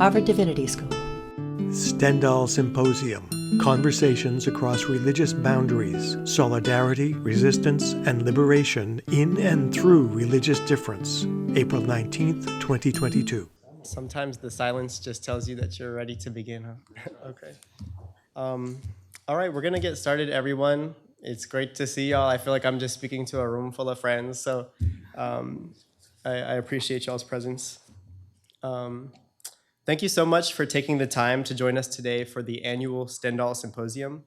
Harvard Divinity School. Stendahl Symposium, Conversations Across Religious Boundaries, Solidarity, Resistance, and Liberation in and Through Religious Difference, April 19th, 2022. Sometimes the silence just tells you that you're ready to begin, huh? Okay. All right, we're going to get started, everyone. It's great to see y'all. I feel like I'm just speaking to a room full of friends, so I appreciate y'all's presence. Thank you so much for taking the time to join us today for the annual Stendahl Symposium.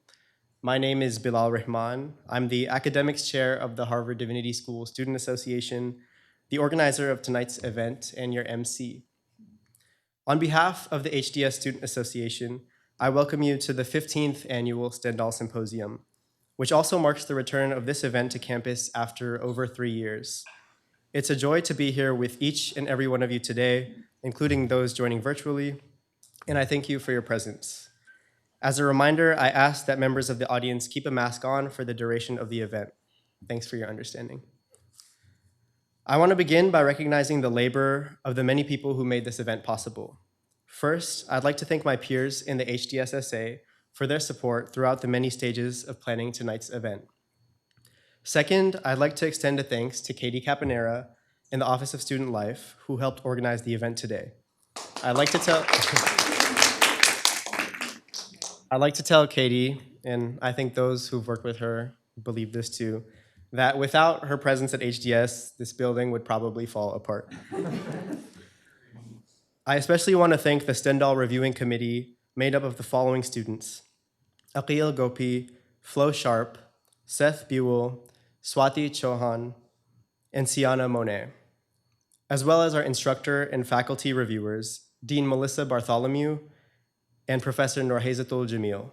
My name is Bilal Rahman. I'm the Academics Chair of the Harvard Divinity School Student Association, the organizer of tonight's event, and your MC. On behalf of the HDS Student Association, I welcome you to the 15th Annual Stendahl Symposium, which also marks the return of this event to campus after over 3 years. It's a joy to be here with each and every one of you today, including those joining virtually, and I thank you for your presence. As a reminder, I ask that members of the audience keep a mask on for the duration of the event. Thanks for your understanding. I want to begin by recognizing the labor of the many people who made this event possible. First, I'd like to thank my peers in the HDSSA for their support throughout the many stages of planning tonight's event. Second, I'd like to extend a thanks to Katie Caponera in the Office of Student Life, who helped organize the event today. I'd like to tell Katie, and I think those who've worked with her believe this too, that without her presence at HDS, this building would probably fall apart. I especially want to thank the Stendahl Reviewing Committee, made up of the following students: Aqil Gopi, Flo Sharp, Seth Buell, Swati Chauhan, and Sienna Monet, as well as our instructor and faculty reviewers, Dean Melissa Bartholomew and Professor Norhazatul Jamil.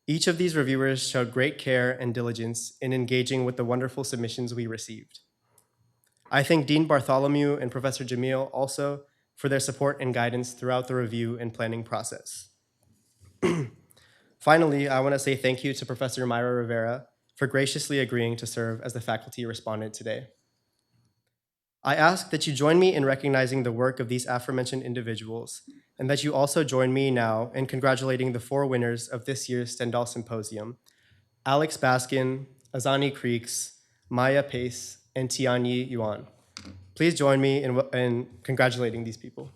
Each of these reviewers showed great care and diligence in engaging with the wonderful submissions we received. I thank Dean Bartholomew and Professor Jamil also for their support and guidance throughout the review and planning process. Finally, I want to say thank you to Professor Myra Rivera for graciously agreeing to serve as the faculty respondent today. I ask that you join me in recognizing the work of these aforementioned individuals, and that you also join me now in congratulating the 4 winners of this year's Stendahl Symposium: Alex Baskin, Azani Creeks, Maya Pace, and Tianyi Yuan. Please join me in congratulating these people.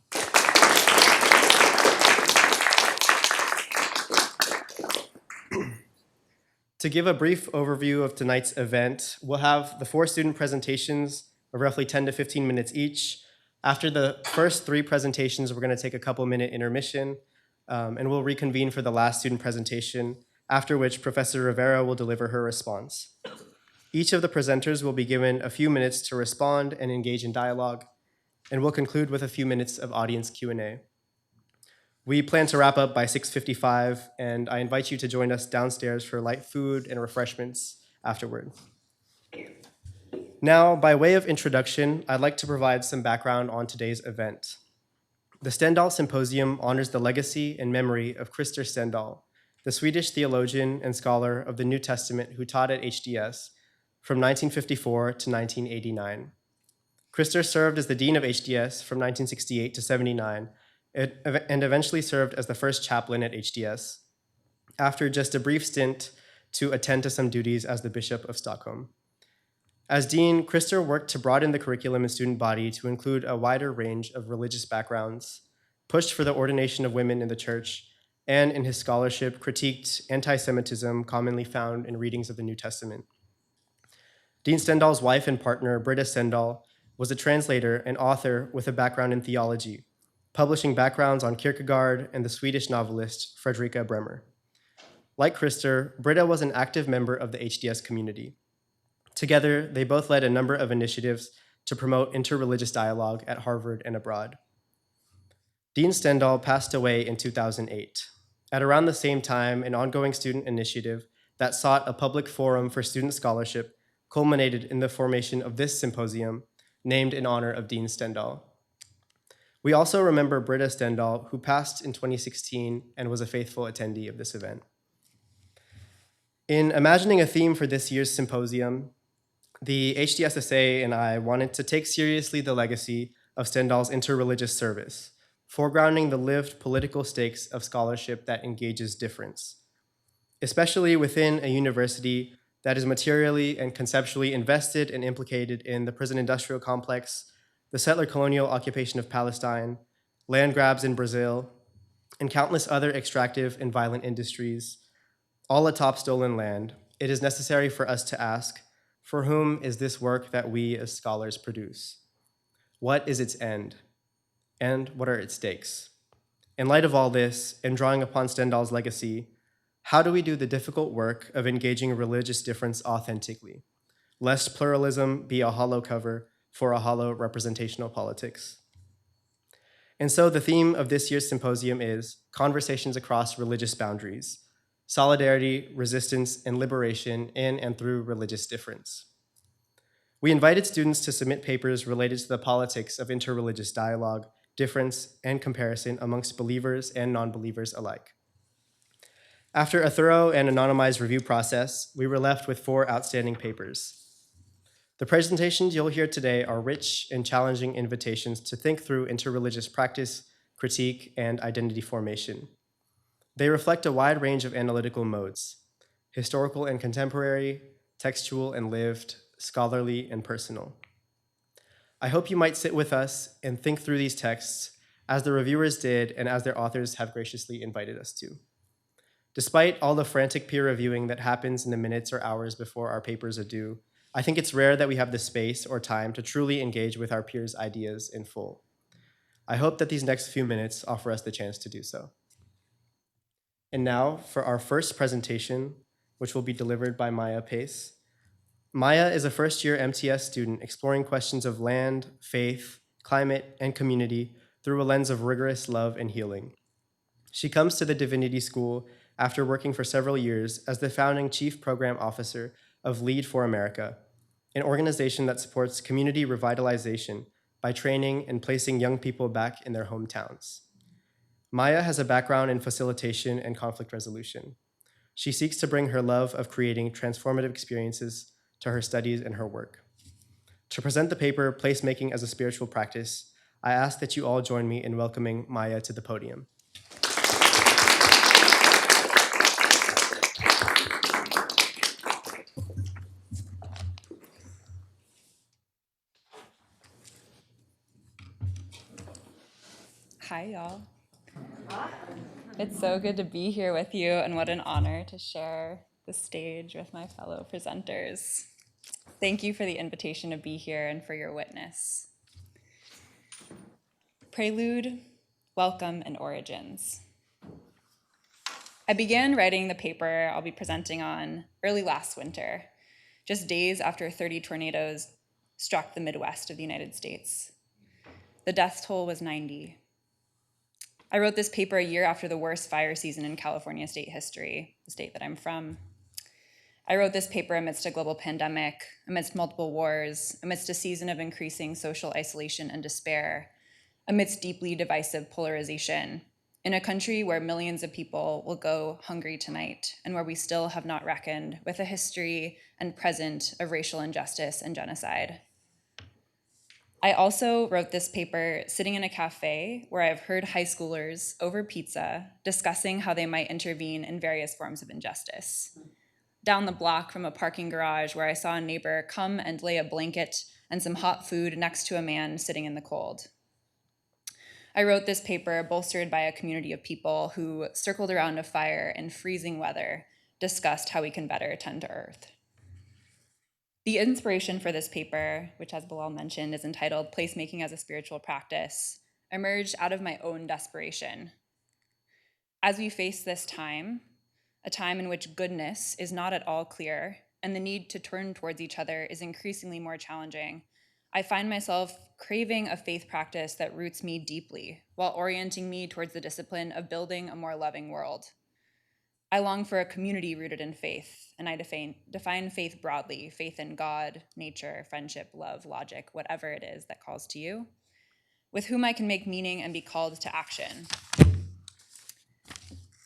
To give a brief overview of tonight's event, we'll have the 4 student presentations of roughly 10 to 15 minutes each. After the first 3 presentations, we're going to take a couple-minute intermission, and we'll reconvene for the last student presentation, after which Professor Rivera will deliver her response. Each of the presenters will be given a few minutes to respond and engage in dialogue, and we'll conclude with a few minutes of audience Q&A. We plan to wrap up by 6:55, and I invite you to join us downstairs for light food and refreshments afterward. Now, by way of introduction, I'd like to provide some background on today's event. The Stendahl Symposium honors the legacy and memory of Krister Stendahl, the Swedish theologian and scholar of the New Testament who taught at HDS from 1954 to 1989. Krister served as the dean of HDS from 1968 to 79, and eventually served as the first chaplain at HDS, after just a brief stint to attend to some duties as the Bishop of Stockholm. As dean, Krister worked to broaden the curriculum and student body to include a wider range of religious backgrounds, pushed for the ordination of women in the church, and in his scholarship critiqued anti-Semitism commonly found in readings of the New Testament. Dean Stendahl's wife and partner, Britta Stendahl, was a translator and author with a background in theology, publishing backgrounds on Kierkegaard and the Swedish novelist Fredrika Bremer. Like Krister, Britta was an active member of the HDS community. Together, they both led a number of initiatives to promote interreligious dialogue at Harvard and abroad. Dean Stendahl passed away in 2008. At around the same time, an ongoing student initiative that sought a public forum for student scholarship culminated in the formation of this symposium, named in honor of Dean Stendahl. We also remember Britta Stendahl, who passed in 2016 and was a faithful attendee of this event. In imagining a theme for this year's symposium, the HDSSA and I wanted to take seriously the legacy of Stendahl's interreligious service, foregrounding the lived political stakes of scholarship that engages difference, especially within a university that is materially and conceptually invested and implicated in the prison industrial complex, the settler colonial occupation of Palestine, land grabs in Brazil, and countless other extractive and violent industries, all atop stolen land. It is necessary for us to ask, for whom is this work that we as scholars produce? What is its end? And what are its stakes? In light of all this, and drawing upon Stendahl's legacy, how do we do the difficult work of engaging religious difference authentically, lest pluralism be a hollow cover for a hollow representational politics? And so the theme of this year's symposium is Conversations Across Religious Boundaries, Solidarity, Resistance, and Liberation in and through religious difference. We invited students to submit papers related to the politics of interreligious dialogue, difference, and comparison amongst believers and non-believers alike. After a thorough and anonymized review process, we were left with 4 outstanding papers. The presentations you'll hear today are rich and challenging invitations to think through interreligious practice, critique, and identity formation. They reflect a wide range of analytical modes: historical and contemporary, textual and lived, scholarly and personal. I hope you might sit with us and think through these texts as the reviewers did and as their authors have graciously invited us to. Despite all the frantic peer reviewing that happens in the minutes or hours before our papers are due, I think it's rare that we have the space or time to truly engage with our peers' ideas in full. I hope that these next few minutes offer us the chance to do so. And now for our first presentation, which will be delivered by Maya Pace. Maya is a first-year MTS student exploring questions of land, faith, climate, and community through a lens of rigorous love and healing. She comes to the Divinity School after working for several years as the founding chief program officer of Lead for America, an organization that supports community revitalization by training and placing young people back in their hometowns. Maya has a background in facilitation and conflict resolution. She seeks to bring her love of creating transformative experiences to her studies and her work. To present the paper, Placemaking as a Spiritual Practice, I ask that you all join me in welcoming Maya to the podium. Hi, y'all. It's so good to be here with you, and what an honor to share the stage with my fellow presenters. Thank you for the invitation to be here and for your witness. Prelude, Welcome, and Origins. I began writing the paper I'll be presenting on early last winter, just days after 30 tornadoes struck the Midwest of the United States. The death toll was 90. I wrote this paper a year after the worst fire season in California state history, the state that I'm from. I wrote this paper amidst a global pandemic, amidst multiple wars, amidst a season of increasing social isolation and despair, amidst deeply divisive polarization, in a country where millions of people will go hungry tonight, and where we still have not reckoned with a history and present of racial injustice and genocide. I also wrote this paper sitting in a cafe where I've heard high schoolers over pizza discussing how they might intervene in various forms of injustice. Down the block from a parking garage where I saw a neighbor come and lay a blanket and some hot food next to a man sitting in the cold. I wrote this paper bolstered by a community of people who, circled around a fire in freezing weather, discussed how we can better tend to Earth. The inspiration for this paper, which as Bilal mentioned is entitled Placemaking as a Spiritual Practice, emerged out of my own desperation. As we face this time, a time in which goodness is not at all clear and the need to turn towards each other is increasingly more challenging, I find myself craving a faith practice that roots me deeply while orienting me towards the discipline of building a more loving world. I long for a community rooted in faith, and I define faith broadly: faith in God, nature, friendship, love, logic, whatever it is that calls to you, with whom I can make meaning and be called to action.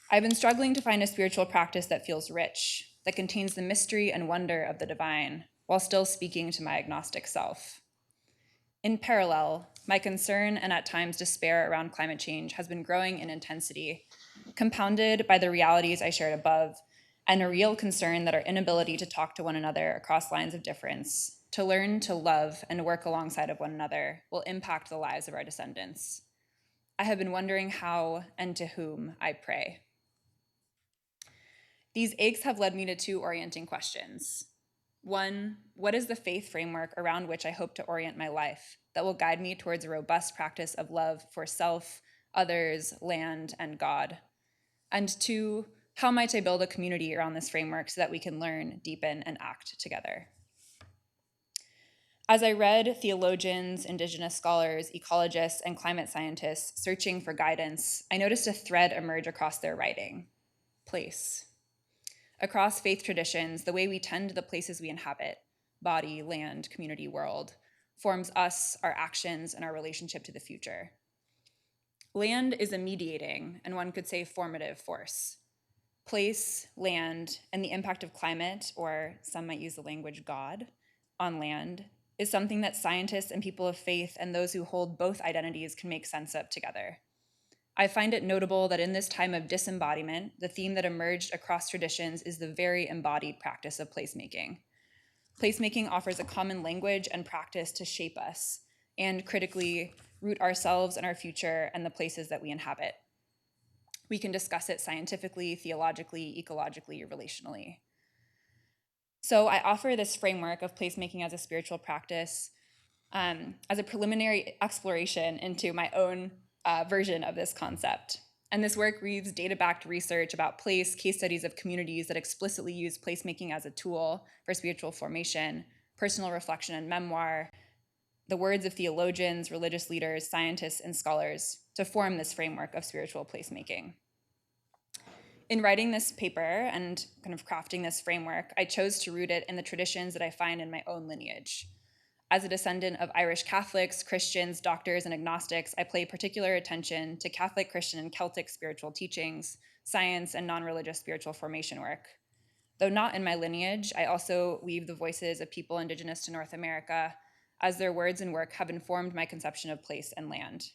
I've been struggling to find a spiritual practice that feels rich, that contains the mystery and wonder of the divine, while still speaking to my agnostic self. In parallel, my concern and at times despair around climate change has been growing in intensity, compounded by the realities I shared above, and a real concern that our inability to talk to one another across lines of difference, to learn to love and work alongside of one another, will impact the lives of our descendants. I have been wondering how and to whom I pray. These aches have led me to two orienting questions. One, what is the faith framework around which I hope to orient my life that will guide me towards a robust practice of love for self, others, land, and God? And two, how might I build a community around this framework so that we can learn, deepen, and act together? As I read theologians, indigenous scholars, ecologists, and climate scientists searching for guidance, I noticed a thread emerge across their writing: place. Across faith traditions, the way we tend to the places we inhabit, body, land, community, world, forms us, our actions, and our relationship to the future. Land is a mediating, and one could say formative force. Place, land, and the impact of climate, or some might use the language God, on land, is something that scientists and people of faith and those who hold both identities can make sense of together. I find it notable that in this time of disembodiment, the theme that emerged across traditions is the very embodied practice of placemaking. Placemaking offers a common language and practice to shape us and critically root ourselves and our future and the places that we inhabit. We can discuss it scientifically, theologically, ecologically, relationally. So I offer this framework of placemaking as a spiritual practice as a preliminary exploration into my own version of this concept. And this work weaves data-backed research about place, case studies of communities that explicitly use placemaking as a tool for spiritual formation, personal reflection and memoir, the words of theologians, religious leaders, scientists, and scholars to form this framework of spiritual placemaking. In writing this paper and kind of crafting this framework, I chose to root it in the traditions that I find in my own lineage. As a descendant of Irish Catholics, Christians, doctors, and agnostics, I pay particular attention to Catholic, Christian, and Celtic spiritual teachings, science, and non-religious spiritual formation work. Though not in my lineage, I also weave the voices of people indigenous to North America, as their words and work have informed my conception of place and land.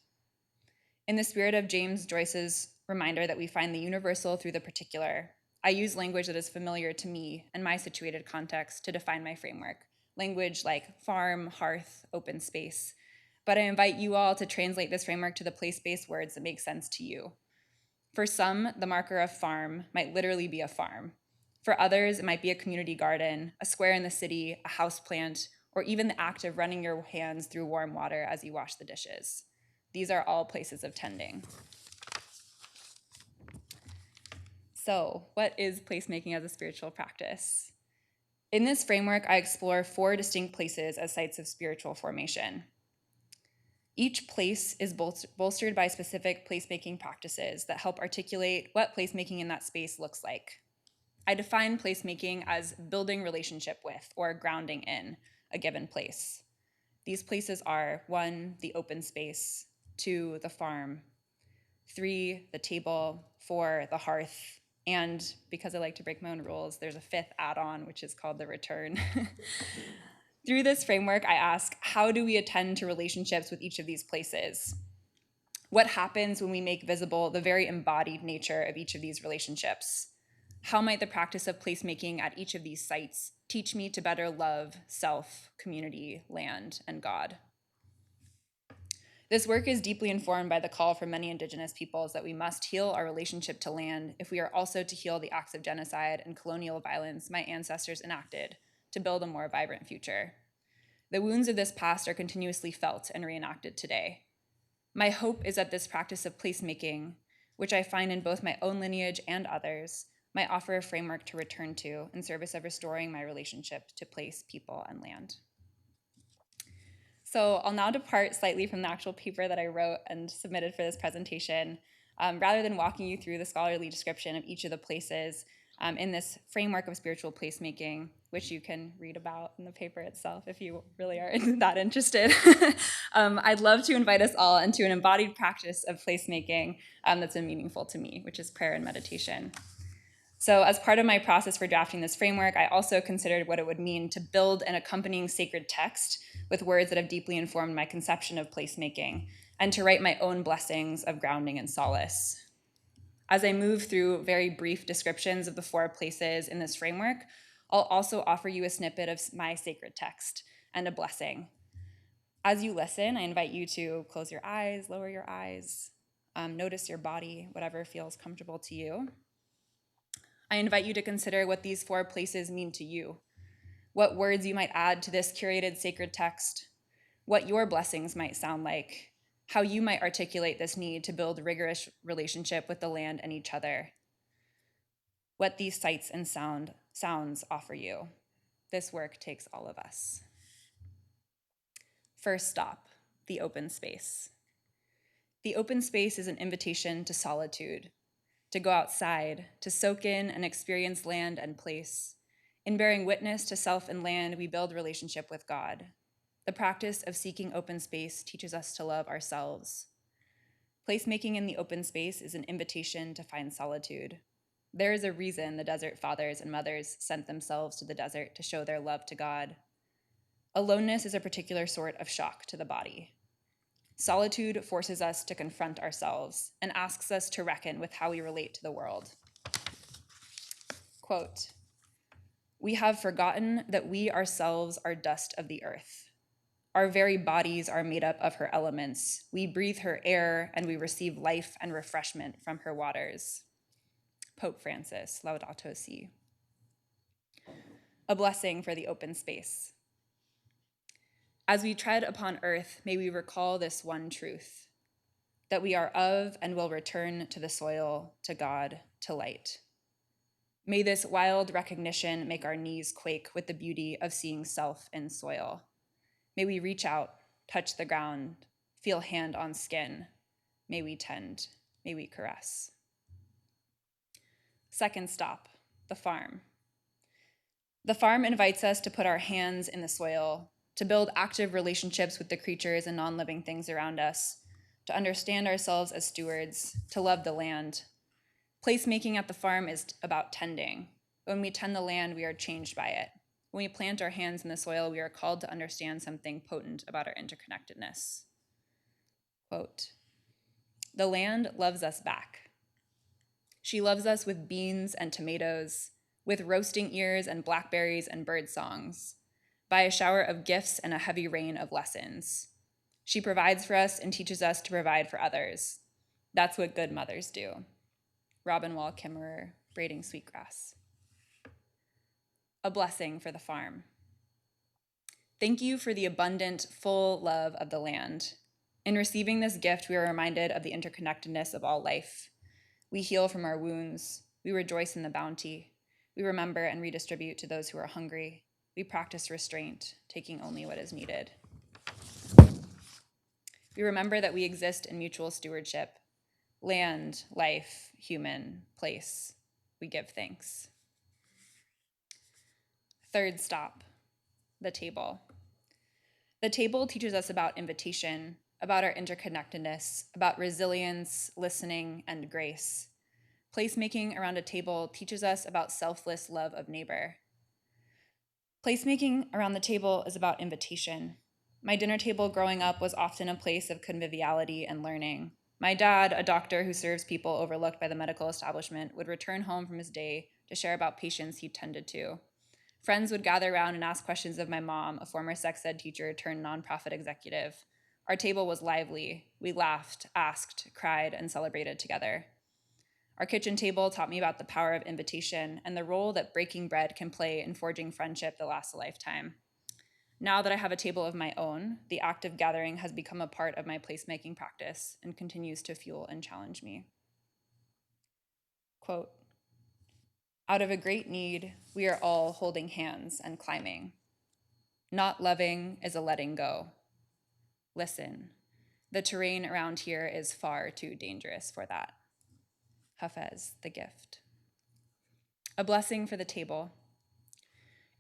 In the spirit of James Joyce's reminder that we find the universal through the particular, I use language that is familiar to me and my situated context to define my framework. Language like farm, hearth, open space. But I invite you all to translate this framework to the place-based words that make sense to you. For some, the marker of farm might literally be a farm. For others, it might be a community garden, a square in the city, a houseplant, or even the act of running your hands through warm water as you wash the dishes. These are all places of tending. So, what is placemaking as a spiritual practice? In this framework, I explore 4 distinct places as sites of spiritual formation. Each place is bolstered by specific placemaking practices that help articulate what placemaking in that space looks like. I define placemaking as building relationship with or grounding in a given place. These places are 1, the open space, 2, the farm, 3, the table, 4, the hearth, and because I like to break my own rules, there's a 5th add-on, which is called the return. Through this framework, I ask, how do we attend to relationships with each of these places? What happens when we make visible the very embodied nature of each of these relationships? How might the practice of placemaking at each of these sites teach me to better love self, community, land, and God? This work is deeply informed by the call from many indigenous peoples that we must heal our relationship to land if we are also to heal the acts of genocide and colonial violence my ancestors enacted to build a more vibrant future. The wounds of this past are continuously felt and reenacted today. My hope is that this practice of placemaking, which I find in both my own lineage and others, might offer a framework to return to in service of restoring my relationship to place, people, and land. So I'll now depart slightly from the actual paper that I wrote and submitted for this presentation. Rather than walking you through the scholarly description of each of the places in this framework of spiritual placemaking, which you can read about in the paper itself if you really are that interested, I'd love to invite us all into an embodied practice of placemaking that's been meaningful to me, which is prayer and meditation. So as part of my process for drafting this framework, I also considered what it would mean to build an accompanying sacred text with words that have deeply informed my conception of placemaking, and to write my own blessings of grounding and solace. As I move through very brief descriptions of the 4 places in this framework, I'll also offer you a snippet of my sacred text and a blessing. As you listen, I invite you to close your eyes, lower your eyes, notice your body, whatever feels comfortable to you. I invite you to consider what these 4 places mean to you, what words you might add to this curated sacred text, what your blessings might sound like, how you might articulate this need to build rigorous relationship with the land and each other, what these sights and sounds offer you. This work takes all of us. First stop, the open space. The open space is an invitation to solitude, to go outside, to soak in and experience land and place. In bearing witness to self and land, we build relationship with God. The practice of seeking open space teaches us to love ourselves. Placemaking in the open space is an invitation to find solitude. There is a reason the desert fathers and mothers sent themselves to the desert to show their love to God. Aloneness is a particular sort of shock to the body. Solitude forces us to confront ourselves and asks us to reckon with how we relate to the world. Quote, "We have forgotten that we ourselves are dust of the earth. Our very bodies are made up of her elements. We breathe her air and we receive life and refreshment from her waters." Pope Francis, Laudato Si. A blessing for the open space. As we tread upon earth, may we recall this one truth, that we are of and will return to the soil, to God, to light. May this wild recognition make our knees quake with the beauty of seeing self in soil. May we reach out, touch the ground, feel hand on skin. May we tend, may we caress. Second stop, the farm. The farm invites us to put our hands in the soil, to build active relationships with the creatures and non-living things around us, to understand ourselves as stewards, to love the land. Placemaking at the farm is about tending. When we tend the land, we are changed by it. When we plant our hands in the soil, we are called to understand something potent about our interconnectedness. Quote, "The land loves us back. She loves us with beans and tomatoes, with roasting ears and blackberries and bird songs, by a shower of gifts and a heavy rain of lessons. She provides for us and teaches us to provide for others. That's what good mothers do." Robin Wall Kimmerer, Braiding Sweetgrass. A blessing for the farm. Thank you for the abundant, full love of the land. In receiving this gift, we are reminded of the interconnectedness of all life. We heal from our wounds. We rejoice in the bounty. We remember and redistribute to those who are hungry. We practice restraint, taking only what is needed. We remember that we exist in mutual stewardship. Land, life, human, place. We give thanks. Third stop, the table. The table teaches us about invitation, about our interconnectedness, about resilience, listening, and grace. Placemaking around a table teaches us about selfless love of neighbor. Placemaking around the table is about invitation. My dinner table growing up was often a place of conviviality and learning. My dad, a doctor who serves people overlooked by the medical establishment, would return home from his day to share about patients he tended to. Friends would gather around and ask questions of my mom, a former sex ed teacher turned nonprofit executive. Our table was lively. We laughed, asked, cried, and celebrated together. Our kitchen table taught me about the power of invitation and the role that breaking bread can play in forging friendship that lasts a lifetime. Now that I have a table of my own, the act of gathering has become a part of my placemaking practice and continues to fuel and challenge me. Quote, "Out of a great need, we are all holding hands and climbing. Not loving is a letting go. Listen, the terrain around here is far too dangerous for that." Hafez, The Gift. A blessing for the table.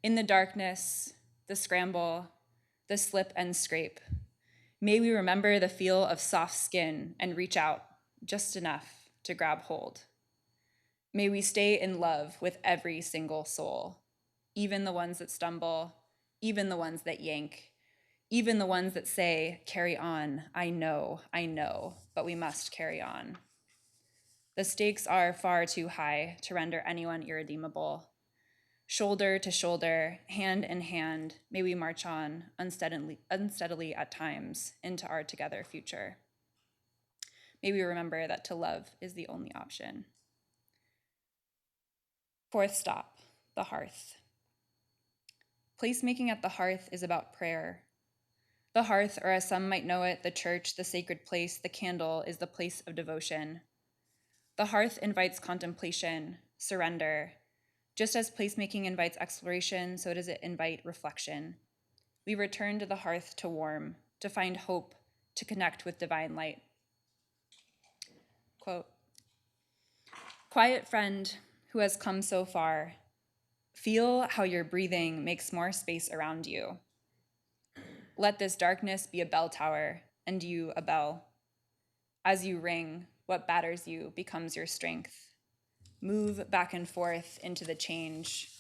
In the darkness, the scramble, the slip and scrape, may we remember the feel of soft skin and reach out just enough to grab hold. May we stay in love with every single soul, even the ones that stumble, even the ones that yank, even the ones that say, carry on, I know, but we must carry on. The stakes are far too high to render anyone irredeemable. Shoulder to shoulder, hand in hand, may we march on unsteadily at times into our together future. May we remember that to love is the only option. Fourth stop, the hearth. Placemaking at the hearth is about prayer. The hearth, or as some might know it, the church, the sacred place, the candle, is the place of devotion. The hearth invites contemplation, surrender. Just as placemaking invites exploration, so does it invite reflection. We return to the hearth to warm, to find hope, to connect with divine light. Quote, quiet friend who has come so far, feel how your breathing makes more space around you. Let this darkness be a bell tower, and you a bell. As you ring, what batters you becomes your strength. Move back and forth into the change.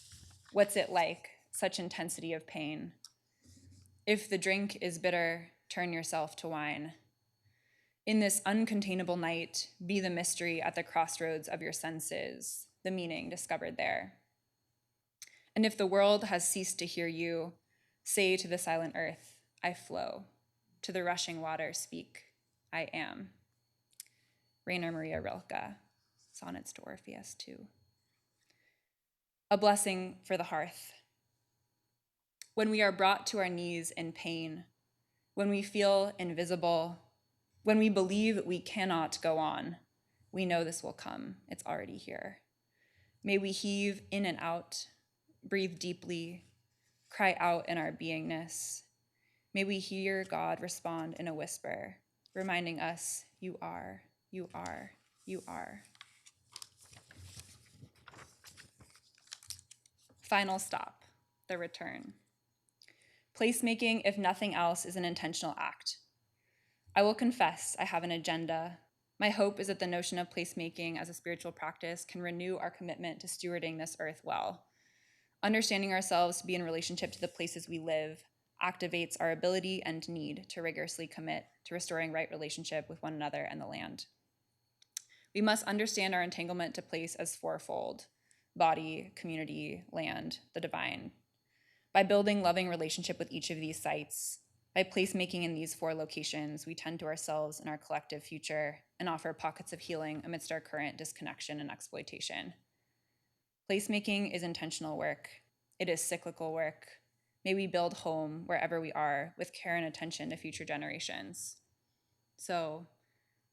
What's it like, such intensity of pain? If the drink is bitter, turn yourself to wine. In this uncontainable night, be the mystery at the crossroads of your senses, the meaning discovered there. And if the world has ceased to hear you, say to the silent earth, I flow. To the rushing water, speak, I am. Rainer Maria Rilke, Sonnets to Orpheus II. A blessing for the hearth. When we are brought to our knees in pain, when we feel invisible, when we believe we cannot go on, we know this will come. It's already here. May we heave in and out, breathe deeply, cry out in our beingness. May we hear God respond in a whisper, reminding us, you are, you are, you are. Final stop, the return. Placemaking, if nothing else, is an intentional act. I will confess I have an agenda. My hope is that the notion of placemaking as a spiritual practice can renew our commitment to stewarding this earth well. Understanding ourselves to be in relationship to the places we live activates our ability and need to rigorously commit to restoring right relationship with one another and the land. We must understand our entanglement to place as fourfold: body, community, land, the divine. By building loving relationship with each of these sites, by placemaking in these four locations, we tend to ourselves and our collective future and offer pockets of healing amidst our current disconnection and exploitation. Placemaking is intentional work. It is cyclical work. May we build home wherever we are with care and attention to future generations. So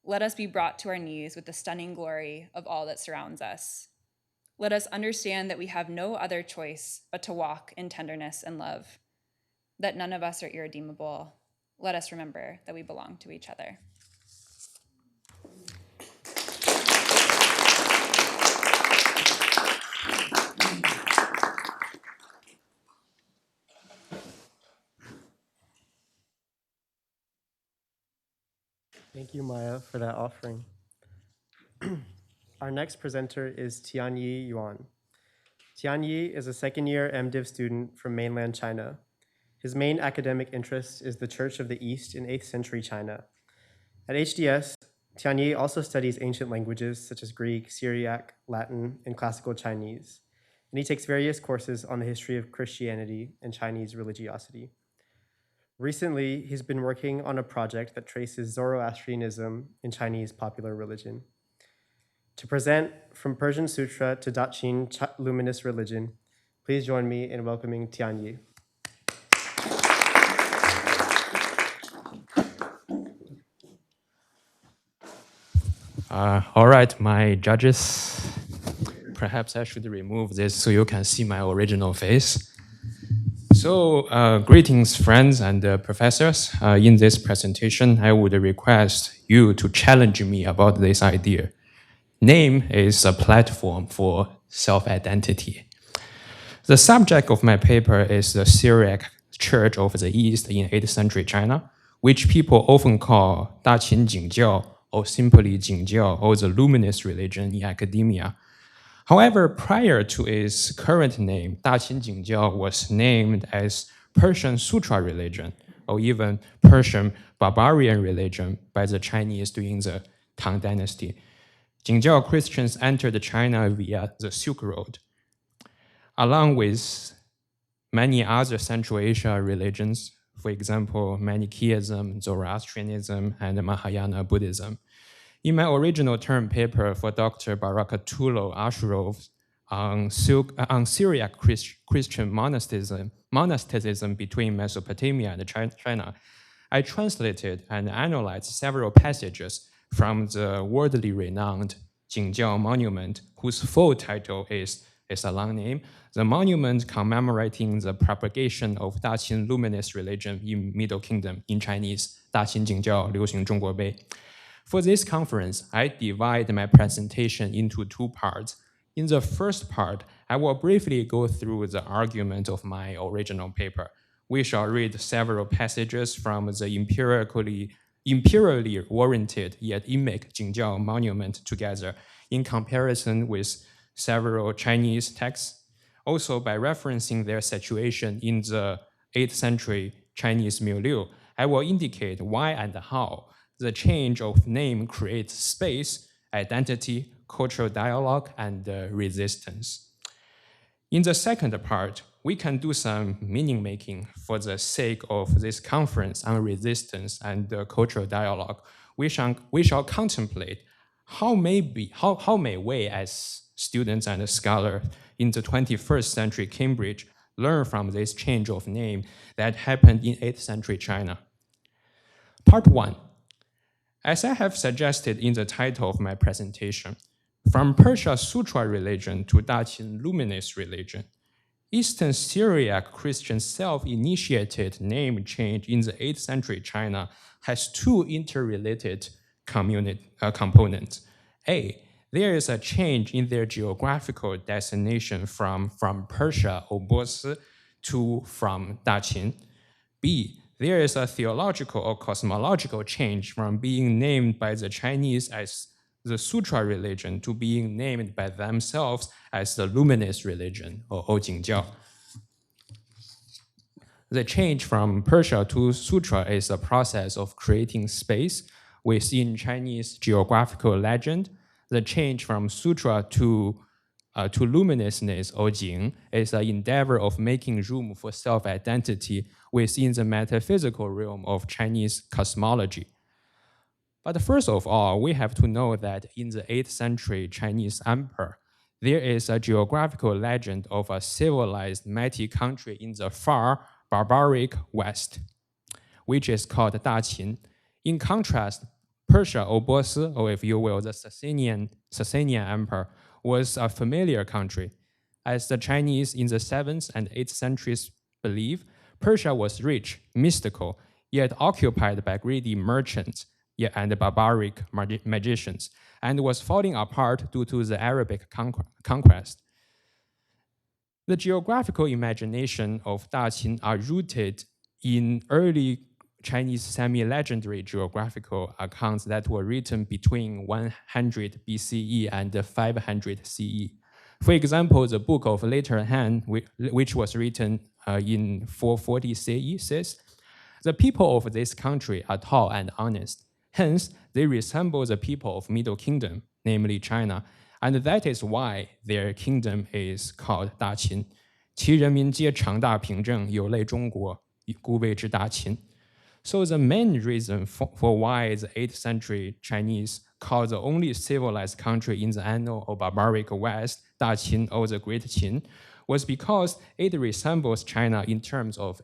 let us be brought to our knees with the stunning glory of all that surrounds us. Let us understand that we have no other choice but to walk in tenderness and love, that none of us are irredeemable. Let us remember that we belong to each other. Thank you, Maya, for that offering. Our next presenter is Tianyi Yuan. Tianyi is a second-year MDiv student from mainland China. His main academic interest is the Church of the East in 8th century China. At HDS, Tianyi also studies ancient languages such as Greek, Syriac, Latin, and classical Chinese. And he takes various courses on the history of Christianity and Chinese religiosity. Recently, he's been working on a project that traces Zoroastrianism in Chinese popular religion. To present From Persian Sutra to Daqin Luminous Religion, please join me in welcoming Tianyi. All right, my judges. Perhaps I should remove this so you can see my original face. So, greetings, friends and professors. In this presentation, I would request you to challenge me about this idea. Name is a platform for self-identity. The subject of my paper is the Syriac Church of the East in 8th century China, which people often call Daqin Jingjiao, or simply Jingjiao, or the luminous religion in academia. However, prior to its current name, Daqin Jingjiao was named as Persian Sutra religion, or even Persian barbarian religion by the Chinese during the Tang Dynasty. Jingjiao Christians entered China via the Silk Road, along with many other Central Asia religions, for example, Manichaeism, Zoroastrianism, and Mahayana Buddhism. In my original term paper for Dr. Barakatullah Ashurov on Syriac Christian monasticism between Mesopotamia and China, I translated and analyzed several passages from the worldly renowned Jingjiao monument, whose full title is a long name, the monument commemorating the propagation of Daqin luminous religion in Middle Kingdom, in Chinese, 大秦景教流行中国碑. For this conference, I divide my presentation into two parts. In the first part, I will briefly go through the argument of my original paper. We shall read several passages from the imperially warranted yet image Jingjiao monument together in comparison with several Chinese texts, also by referencing their situation in the 8th century Chinese milieu. I will indicate why and how the change of name creates space, identity, cultural dialogue, and resistance. In the second part, we can do some meaning making for the sake of this conference on resistance and cultural dialogue. We shall contemplate how may we as students and scholars in the 21st century Cambridge learn from this change of name that happened in 8th century China. Part 1. As I have suggested in the title of my presentation, from Persia Sutra religion to Daqin luminous religion, Eastern Syriac Christian self-initiated name change in the 8th century China has two interrelated components. A, there is a change in their geographical destination from Persia or Bosi to from Daqin. B, there is a theological or cosmological change from being named by the Chinese as the Sutra religion to being named by themselves as the luminous religion, or Jingjiao. The change from Persia to Sutra is a process of creating space within Chinese geographical legend. The change from Sutra to luminousness, or Jing, is an endeavor of making room for self-identity within the metaphysical realm of Chinese cosmology. But first of all, we have to know that in the 8th century Chinese emperor, there is a geographical legend of a civilized mighty country in the far barbaric west, which is called Daqin. In contrast, Persia or Bosi, or if you will, the Sasanian emperor, was a familiar country. As the Chinese in the 7th and 8th centuries believe, Persia was rich, mystical, yet occupied by greedy merchants and barbaric magicians, and was falling apart due to the Arabic conquest. The geographical imagination of Daqin are rooted in early Chinese semi-legendary geographical accounts that were written between 100 BCE and 500 CE. For example, the Book of Later Han, which was written in 440 CE, says, "The people of this country are tall and honest. Hence, they resemble the people of Middle Kingdom, namely China, and that is why their kingdom is called Daqin. 其人民皆长大平正，有类中国，故谓之大秦." So the main reason for why the 8th century Chinese called the only civilized country in the annal or barbaric West, Daqin or the Great Qin, was because it resembles China in terms of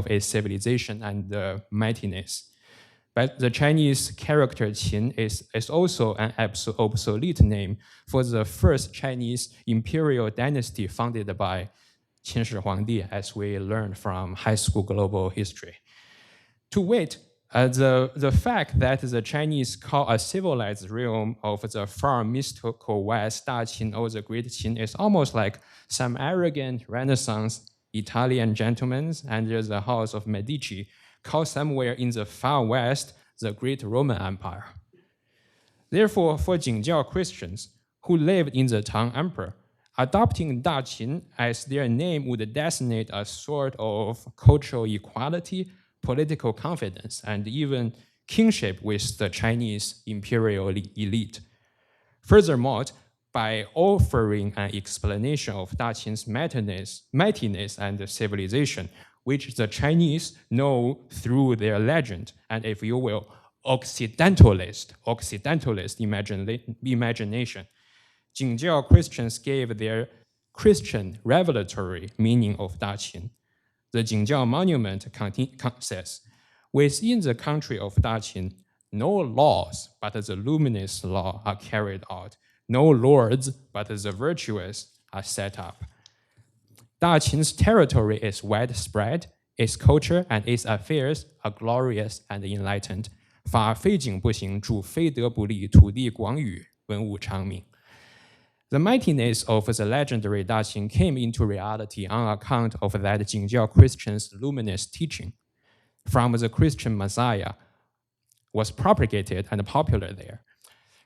a civilization and mightiness. But the Chinese character Qin is also an obsolete name for the first Chinese imperial dynasty founded by Qin Shi Huangdi, as we learned from high school global history. To wit, the fact that the Chinese call a civilized realm of the far mystical West Daqin or the Great Qin is almost like some arrogant Renaissance Italian gentlemen under the House of Medici call somewhere in the far West the Great Roman Empire. Therefore, for Jingjiao Christians, who lived in the Tang Emperor. Adopting Daqin as their name would designate a sort of cultural equality, political confidence, and even kinship with the Chinese imperial elite. Furthermore, by offering an explanation of Daqin's mightiness and civilization, which the Chinese know through their legend, and if you will, Occidentalist imagination, Jingjiao Christians gave their Christian revelatory meaning of Daqin. The Jingjiao monument says, within the country of Daqin, no laws but the luminous law are carried out. No lords but the virtuous are set up. Daqin's territory is widespread, its culture and its affairs are glorious and enlightened. 法非景不行，主非德不立，土地广宇，文武昌明。The mightiness of the legendary Daqin came into reality on account of that Jingjiao Christians' luminous teaching from the Christian Messiah was propagated and popular there.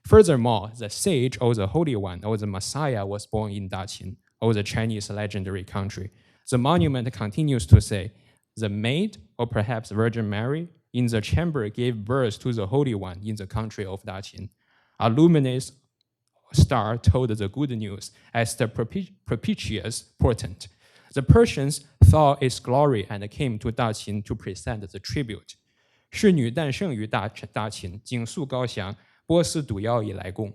Furthermore, the sage or the Holy One or the Messiah was born in Daqin, or the Chinese legendary country. The monument continues to say, the maid, or perhaps Virgin Mary, in the chamber gave birth to the Holy One in the country of Daqin. A luminous star told the good news as the propitious portent. The Persians saw its glory and came to Daqin to present the tribute. 侍女诞生于大秦，景肃高翔，波斯毒药以来供。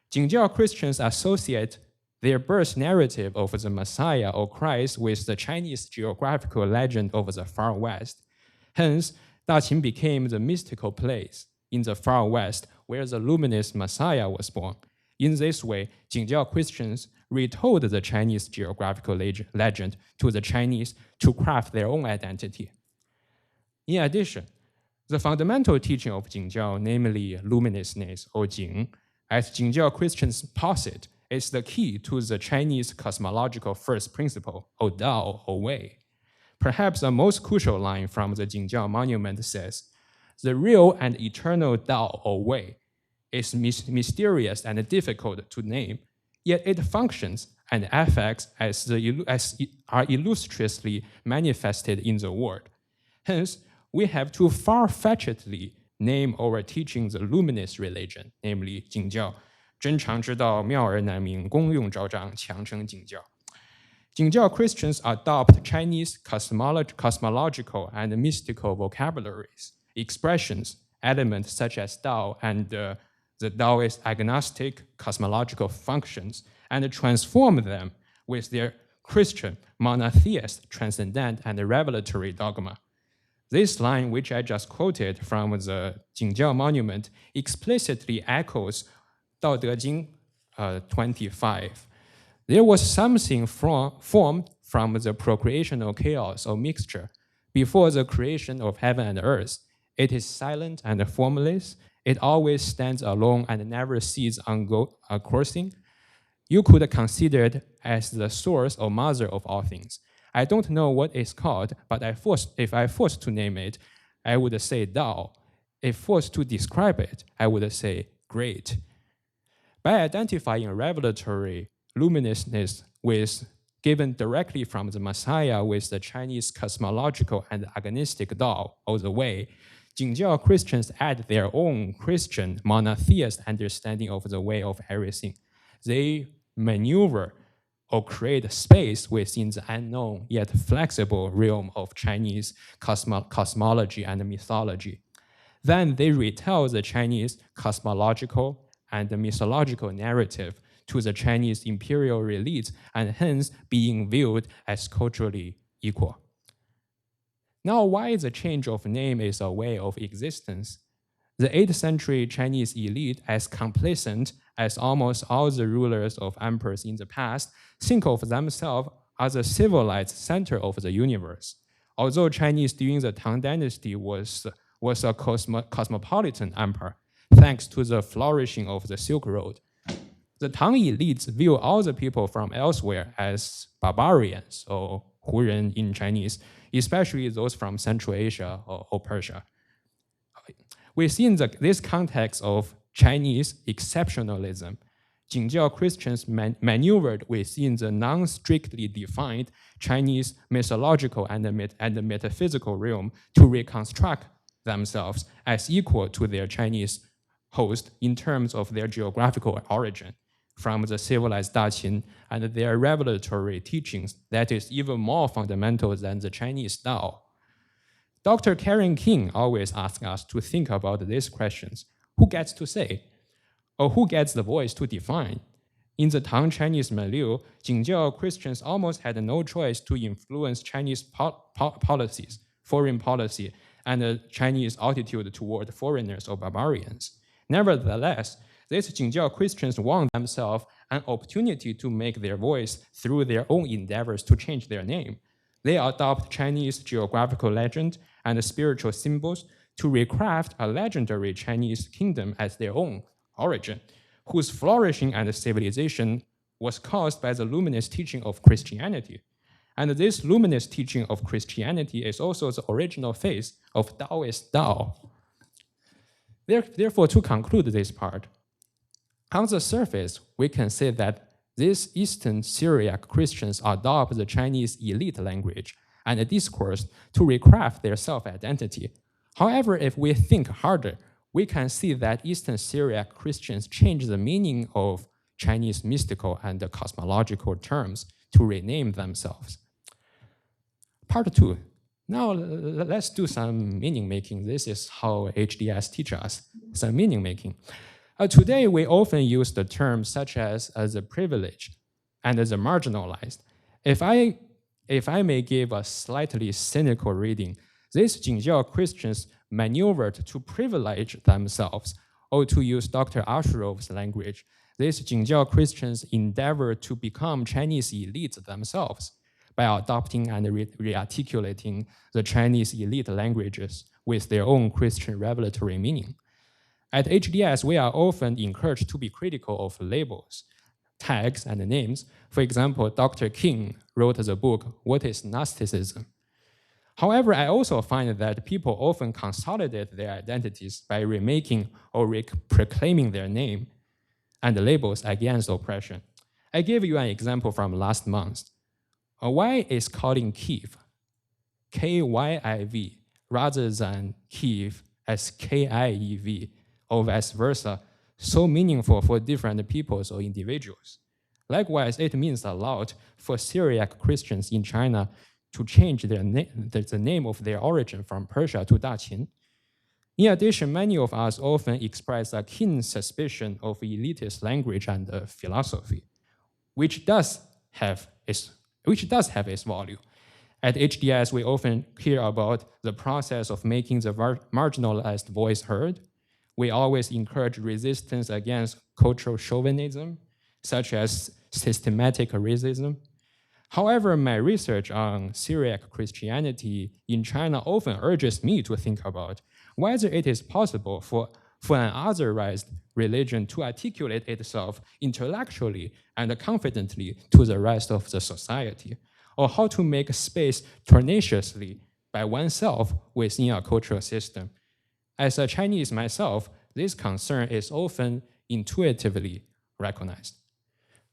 Jingjiao Christians associate their birth narrative of the Messiah or Christ with the Chinese geographical legend of the Far West. Hence, Daqin became the mystical place in the Far West where the luminous Messiah was born. In this way, Jingjiao Christians retold the Chinese geographical legend to the Chinese to craft their own identity. In addition, the fundamental teaching of Jingjiao, namely luminousness or Jing, as Jingjiao Christians posit, is the key to the Chinese cosmological first principle, or Dao, or Way. Perhaps the most crucial line from the Jingjiao monument says, the real and eternal Dao, or Way, is mysterious and difficult to name, yet it functions and affects as are illustriously manifested in the world. Hence, we have to far-fetchedly name our teaching the luminous religion, namely Jingjiao. 真常之道，妙而难明，功用昭彰，强称景教。Jingjiao Christians adopt Chinese cosmological and mystical vocabularies, expressions, elements such as Dao and the Taoist agnostic cosmological functions, and transform them with their Christian, monotheist, transcendent, and revelatory dogma. This line, which I just quoted from the Jingjiao monument, explicitly echoes 道德经 25. There was something formed from the procreational chaos or mixture before the creation of heaven and earth. It is silent and formless. It always stands alone and never ceases coursing. You could consider it as the source or mother of all things. I don't know what it's called, but if I forced to name it, I would say Dao. If forced to describe it, I would say great. By identifying revelatory luminousness given directly from the Messiah with the Chinese cosmological and agnostic Dao, or the Way, Jingjiao Christians add their own Christian monotheist understanding of the way of everything. They maneuver or create space within the unknown yet flexible realm of Chinese cosmology and mythology. Then they retell the Chinese cosmological and mythological narrative to the Chinese imperial elites and hence being viewed as culturally equal. Now, why the change of name is a way of existence? The 8th century Chinese elite, as complacent as almost all the rulers of emperors in the past, think of themselves as a civilized center of the universe. Although Chinese during the Tang Dynasty was a cosmopolitan empire, thanks to the flourishing of the Silk Road, the Tang elites view all the people from elsewhere as barbarians, or Huren in Chinese, especially those from Central Asia or Persia. Within this context of Chinese exceptionalism, Jingjiao Christians maneuvered within the non-strictly defined Chinese mythological and metaphysical realm to reconstruct themselves as equal to their Chinese host in terms of their geographical origin from the civilized Daqin and their revelatory teachings that is even more fundamental than the Chinese Tao. Dr. Karen King always asks us to think about these questions. Who gets to say? Or who gets the voice to define? In the Tang Chinese milieu, Jingjiao Christians almost had no choice to influence Chinese policies, foreign policy, and Chinese attitude toward foreigners or barbarians. Nevertheless, these Jingjiao Christians won themselves an opportunity to make their voice through their own endeavors to change their name. They adopt Chinese geographical legend and spiritual symbols to recraft a legendary Chinese kingdom as their own origin, whose flourishing and civilization was caused by the luminous teaching of Christianity. And this luminous teaching of Christianity is also the original face of Taoist Tao. Therefore, to conclude this part, on the surface, we can say that these Eastern Syriac Christians adopt the Chinese elite language and discourse to recraft their self-identity. However, if we think harder, we can see that Eastern Syriac Christians change the meaning of Chinese mystical and cosmological terms to rename themselves. Part 2. Now let's do some meaning making. This is how HDS teaches us, some meaning making. Today, we often use the terms such as the privileged and the marginalized. If I may give a slightly cynical reading, these Jingjiao Christians maneuvered to privilege themselves, or to use Dr. Asherov's language, these Jingjiao Christians endeavor to become Chinese elites themselves by adopting and rearticulating the Chinese elite languages with their own Christian revelatory meaning. At HDS, we are often encouraged to be critical of labels, tags, and names. For example, Dr. King wrote the book, What is Gnosticism? However, I also find that people often consolidate their identities by remaking or proclaiming their name and labels against oppression. I gave you an example from last month. Why is calling Kyiv, K-Y-I-V, rather than Kyiv as K-I-E-V, or vice versa, so meaningful for different peoples or individuals? Likewise, it means a lot for Syriac Christians in China to change the name of their origin from Persia to Daqin. In addition, many of us often express a keen suspicion of elitist language and philosophy, which does have its value. At HDS, we often hear about the process of making the marginalized voice heard. We always encourage resistance against cultural chauvinism, such as systematic racism. However, my research on Syriac Christianity in China often urges me to think about whether it is possible for an otherized religion to articulate itself intellectually and confidently to the rest of the society, or how to make space tenaciously by oneself within a cultural system. As a Chinese myself, this concern is often intuitively recognized.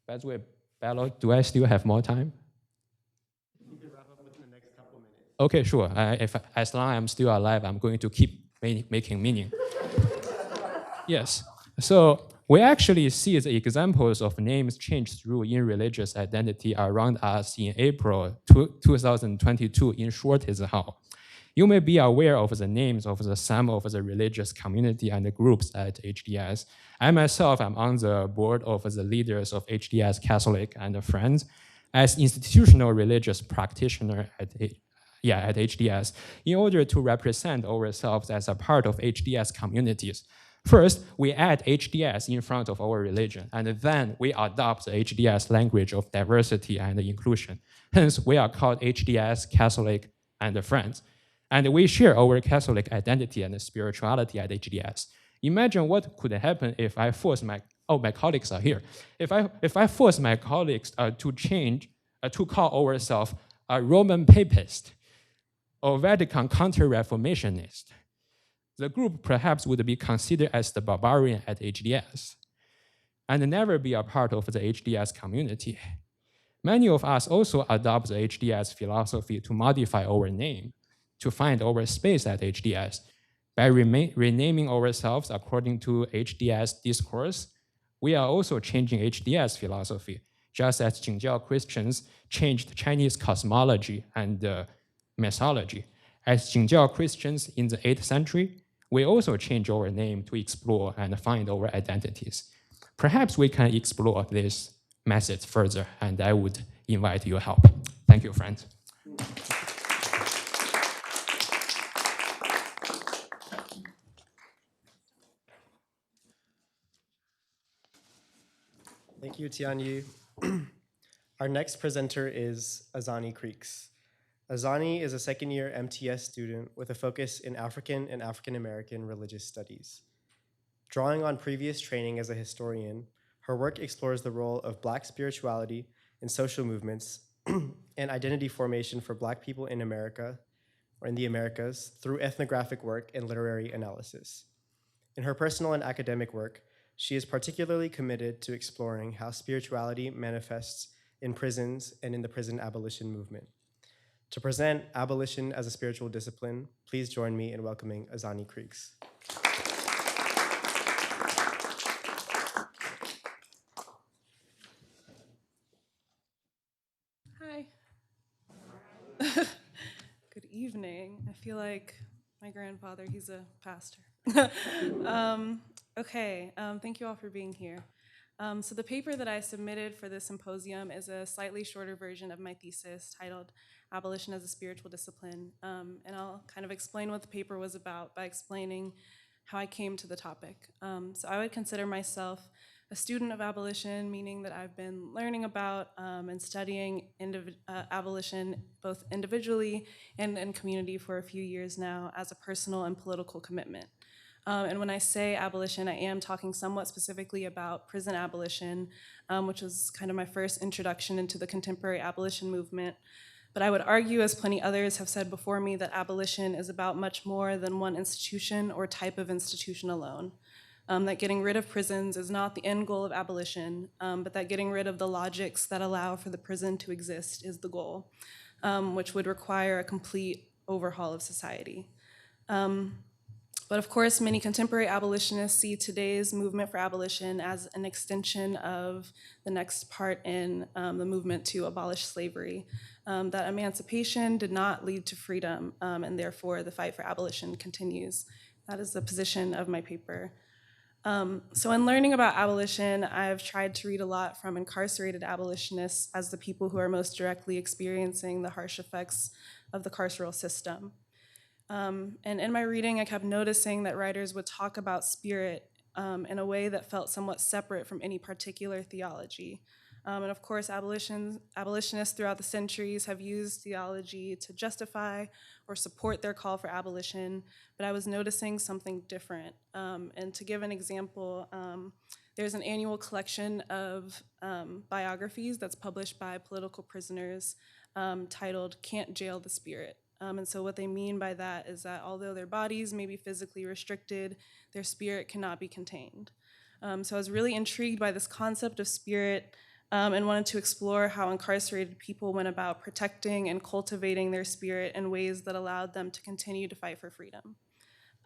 By the way, Bello, do I still have more time? You can wrap up within the next couple minutes. Okay, sure. As long as I'm still alive, I'm going to keep making meaning. Yes. So we actually see the examples of names change through in religious identity around us in April 2022 in Shuozhao. You may be aware of the names of some of the religious community and groups at HDS. I myself am on the board of the leaders of HDS Catholic and Friends. As institutional religious practitioner at HDS, in order to represent ourselves as a part of HDS communities, first, we add HDS in front of our religion, and then we adopt the HDS language of diversity and inclusion. Hence, we are called HDS Catholic and Friends. And we share our Catholic identity and spirituality at HDS. Imagine what could happen if I force my colleagues are here. If I force my colleagues to call ourselves a Roman Papist or Vatican Counter-Reformationist, the group perhaps would be considered as the barbarian at HDS. and never be a part of the HDS community. Many of us also adopt the HDS philosophy to modify our name, to find our space at HDS. By renaming ourselves according to HDS discourse, we are also changing HDS philosophy, just as Jingjiao Christians changed Chinese cosmology and mythology. As Jingjiao Christians in the 8th century, we also change our name to explore and find our identities. Perhaps we can explore this method further, and I would invite your help. Thank you, friends. Thank you, Tianyu. Our next presenter is Azani Creeks. Azani is a second-year MTS student with a focus in African and African-American religious studies. Drawing on previous training as a historian, her work explores the role of Black spirituality in social movements and identity formation for Black people in America, or in the Americas, through ethnographic work and literary analysis. In her personal and academic work, she is particularly committed to exploring how spirituality manifests in prisons and in the prison abolition movement. To present Abolition as a Spiritual Discipline, please join me in welcoming Azani Creeks. Hi. Good evening. I feel like my grandfather, he's a pastor. Thank you all for being here. So the paper that I submitted for this symposium is a slightly shorter version of my thesis titled Abolition as a Spiritual Discipline. And I'll kind of explain what the paper was about by explaining how I came to the topic. So I would consider myself a student of abolition, meaning that I've been learning about and studying abolition both individually and in community for a few years now as a personal and political commitment. And when I say abolition, I am talking somewhat specifically about prison abolition, which was kind of my first introduction into the contemporary abolition movement. But I would argue, as plenty others have said before me, that abolition is about much more than one institution or type of institution alone. That getting rid of prisons is not the end goal of abolition, but that getting rid of the logics that allow for the prison to exist is the goal, which would require a complete overhaul of society. But of course, many contemporary abolitionists see today's movement for abolition as an extension of the next part in the movement to abolish slavery, that emancipation did not lead to freedom, and therefore the fight for abolition continues. That is the position of my paper. So in learning about abolition, I've tried to read a lot from incarcerated abolitionists as the people who are most directly experiencing the harsh effects of the carceral system. And in my reading, I kept noticing that writers would talk about spirit in a way that felt somewhat separate from any particular theology. And of course, abolitionists throughout the centuries have used theology to justify or support their call for abolition, but I was noticing something different. And to give an example, there's an annual collection of biographies that's published by political prisoners titled "Can't Jail the Spirit." And so what they mean by that is that although their bodies may be physically restricted, their spirit cannot be contained. So I was really intrigued by this concept of spirit and wanted to explore how incarcerated people went about protecting and cultivating their spirit in ways that allowed them to continue to fight for freedom.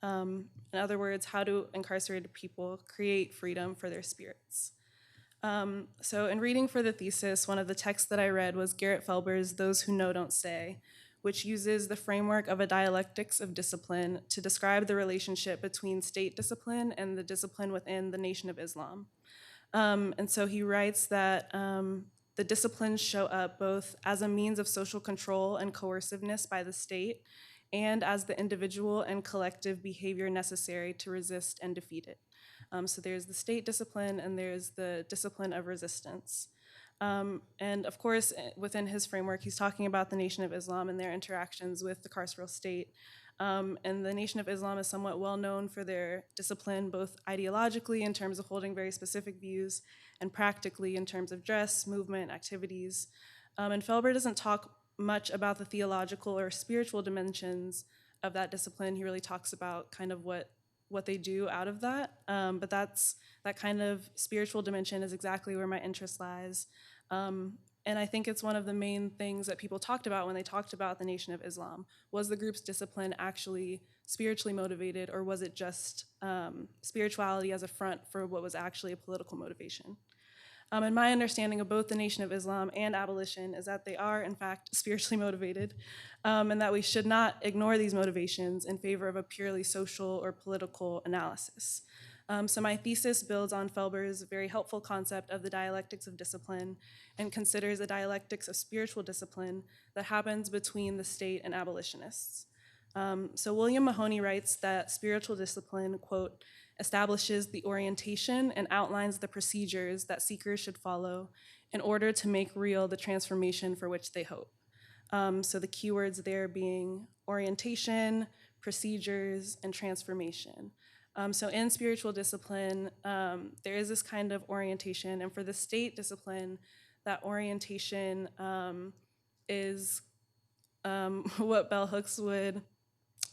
In other words, how do incarcerated people create freedom for their spirits? So in reading for the thesis, one of the texts that I read was Garrett Felber's "Those Who Know Don't Say," which uses the framework of a dialectics of discipline to describe the relationship between state discipline and the discipline within the Nation of Islam. And so he writes that the disciplines show up both as a means of social control and coerciveness by the state, and as the individual and collective behavior necessary to resist and defeat it. So there's the state discipline and there's the discipline of resistance. And of course, within his framework, he's talking about the Nation of Islam and their interactions with the carceral state. And the Nation of Islam is somewhat well known for their discipline, both ideologically in terms of holding very specific views and practically in terms of dress, movement, activities. And Felber doesn't talk much about the theological or spiritual dimensions of that discipline. He really talks about kind of what what they do out of that. But that kind of spiritual dimension is exactly where my interest lies. And I think it's one of the main things that people talked about when they talked about the Nation of Islam. Was the group's discipline actually spiritually motivated, or was it just spirituality as a front for what was actually a political motivation? And my understanding of both the Nation of Islam and Abolition is that they are, in fact, spiritually motivated, and that we should not ignore these motivations in favor of a purely social or political analysis. So my thesis builds on Felber's very helpful concept of the dialectics of discipline and considers a dialectics of spiritual discipline that happens between the state and abolitionists. So William Mahoney writes that spiritual discipline, quote, establishes the orientation and outlines the procedures that seekers should follow in order to make real the transformation for which they hope. So the keywords there being orientation, procedures, and transformation. So in spiritual discipline, there is this kind of orientation, and for the state discipline, that orientation is what bell hooks would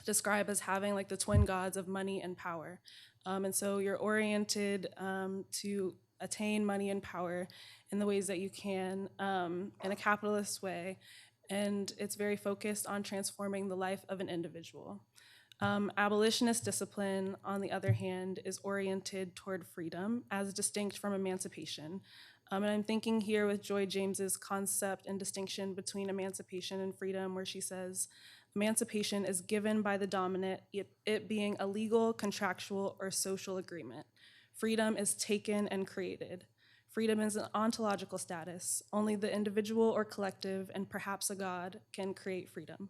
describe as having like the twin gods of money and power. And so you're oriented to attain money and power in the ways that you can in a capitalist way, and it's very focused on transforming the life of an individual. Abolitionist discipline, on the other hand, is oriented toward freedom as distinct from emancipation. And I'm thinking here with Joy James's concept and distinction between emancipation and freedom, where she says, emancipation is given by the dominant, it being a legal, contractual, or social agreement. Freedom is taken and created. Freedom is an ontological status. Only the individual or collective, and perhaps a God, can create freedom.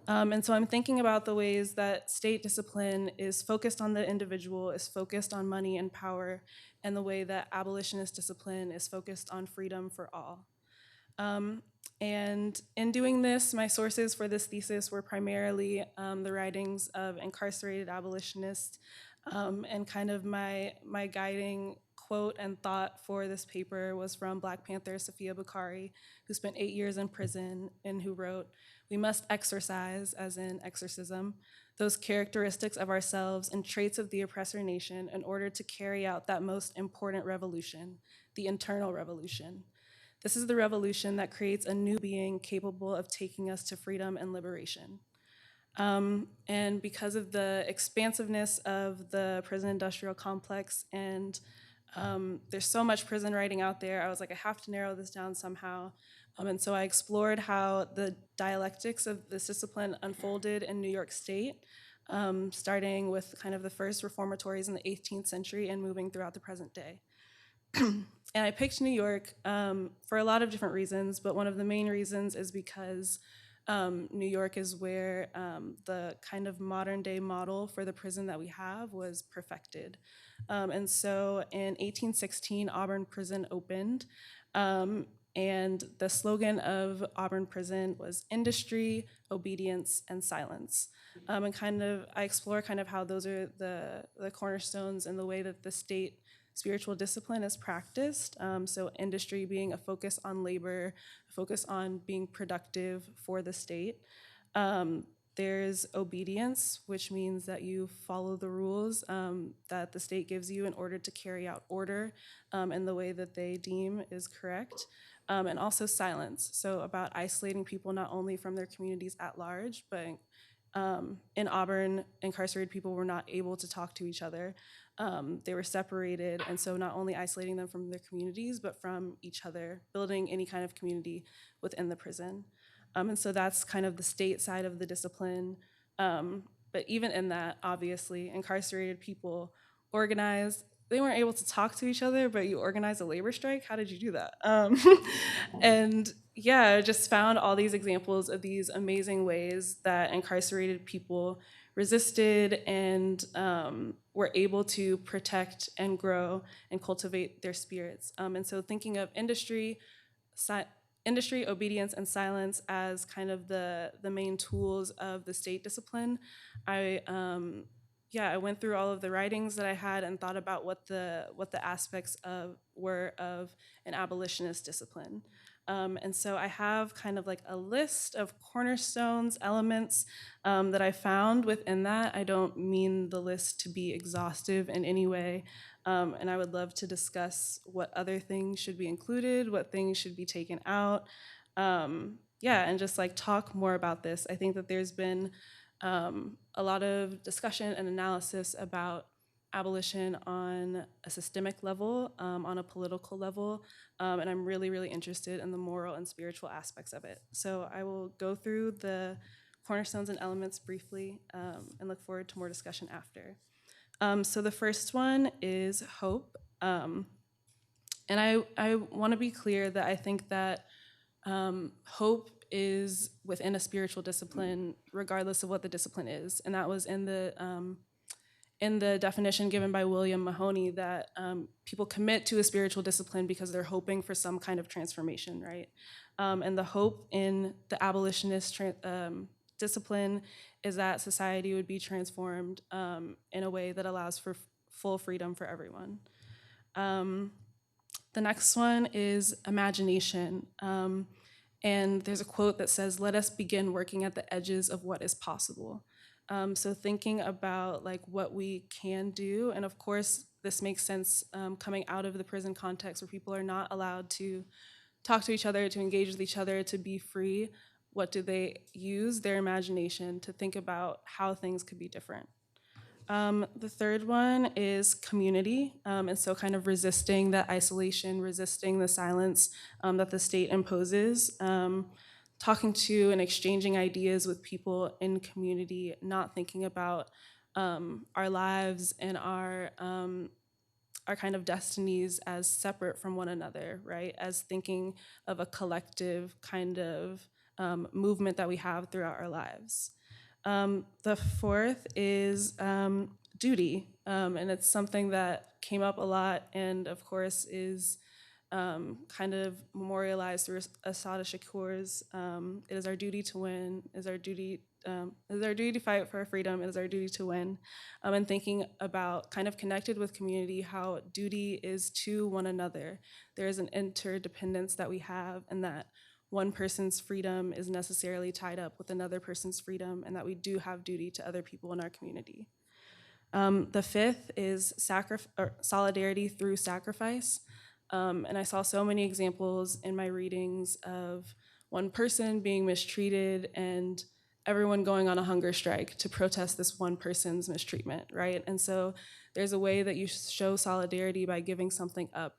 And so I'm thinking about the ways that state discipline is focused on the individual, is focused on money and power, and the way that abolitionist discipline is focused on freedom for all. And in doing this, my sources for this thesis were primarily the writings of incarcerated abolitionists, and kind of my guiding quote and thought for this paper was from Black Panther Safia Bukhari, who spent 8 years in prison and who wrote, "We must exorcise," as in exorcism, "those characteristics of ourselves and traits of the oppressor nation in order to carry out that most important revolution, the internal revolution. This is the revolution that creates a new being capable of taking us to freedom and liberation." And because of the expansiveness of the prison industrial complex, and there's so much prison writing out there, I was like, I have to narrow this down somehow. And so I explored how the dialectics of this discipline unfolded in New York State, starting with kind of the first reformatories in the 18th century and moving throughout the present day. And I picked New York for a lot of different reasons, but one of the main reasons is because New York is where the kind of modern day model for the prison that we have was perfected. And so in 1816, Auburn Prison opened, and the slogan of Auburn Prison was industry, obedience, and silence. And kind of, I explore kind of how those are the cornerstones in the way that the state spiritual discipline is practiced. So industry being a focus on labor, a focus on being productive for the state. There's obedience, which means that you follow the rules that the state gives you in order to carry out order in the way that they deem is correct. And also silence, so about isolating people not only from their communities at large, but in Auburn, incarcerated people were not able to talk to each other. They were separated, and so not only isolating them from their communities, but from each other, building any kind of community within the prison. And so that's kind of the state side of the discipline. But even in that, obviously, incarcerated people organized. They weren't able to talk to each other, but you organized a labor strike? How did you do that? And yeah, I just found all these examples of these amazing ways that incarcerated people resisted and were able to protect and grow and cultivate their spirits. And so thinking of industry, obedience, and silence as kind of the main tools of the state discipline, I went through all of the writings that I had and thought about what the aspects were of an abolitionist discipline. And so I have kind of like a list of cornerstones, elements that I found within that. I don't mean the list to be exhaustive in any way. And I would love to discuss what other things should be included, what things should be taken out. Yeah, and just like talk more about this. I think that there's been a lot of discussion and analysis about abolition on a systemic level, on a political level, and I'm really, really interested in the moral and spiritual aspects of it. So I will go through the cornerstones and elements briefly and look forward to more discussion after. So the first one is hope. And I want to be clear that I think that hope is within a spiritual discipline, regardless of what the discipline is. And that was in the definition given by William Mahoney, that people commit to a spiritual discipline because they're hoping for some kind of transformation, right? And the hope in the abolitionist discipline is that society would be transformed in a way that allows for full freedom for everyone. The next one is imagination. And there's a quote that says, "Let us begin working at the edges of what is possible." So thinking about like what we can do, and of course this makes sense coming out of the prison context where people are not allowed to talk to each other, to engage with each other, to be free. What do they use? Their imagination to think about how things could be different. The third one is community, and so kind of resisting that isolation, resisting the silence that the state imposes, talking to and exchanging ideas with people in community, not thinking about our lives and our kind of destinies as separate from one another, right? As thinking of a collective kind of movement that we have throughout our lives. The fourth is duty, and it's something that came up a lot and of course is kind of memorialized through Assata Shakur's "It is our duty to win, it is our duty to fight for our freedom, it is our duty to win," and thinking about kind of connected with community, how duty is to one another. There is an interdependence that we have, and that one person's freedom is necessarily tied up with another person's freedom, and that we do have duty to other people in our community. The fifth is solidarity through sacrifice. And I saw so many examples in my readings of one person being mistreated and everyone going on a hunger strike to protest this one person's mistreatment, right? And so there's a way that you show solidarity by giving something up,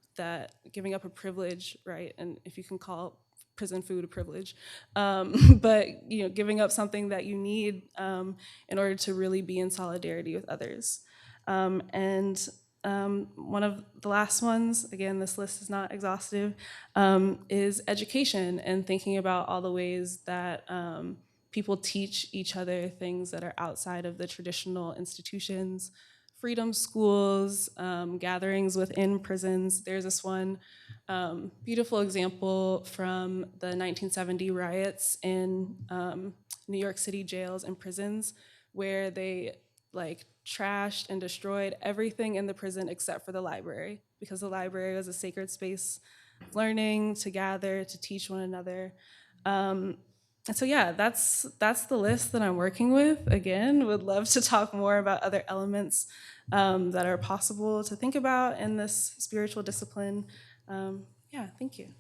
giving up a privilege, right? And if you can call prison food a privilege, but giving up something that you need in order to really be in solidarity with others. And one of the last ones, again, this list is not exhaustive, is education, and thinking about all the ways that people teach each other things that are outside of the traditional institutions, freedom schools, gatherings within prisons. There's this one beautiful example from the 1970 riots in New York City jails and prisons, where they trashed and destroyed everything in the prison except for the library, because the library was a sacred space of learning, to gather, to teach one another. And so yeah, that's the list that I'm working with. Again, would love to talk more about other elements that are possible to think about in this spiritual discipline. Yeah, thank you.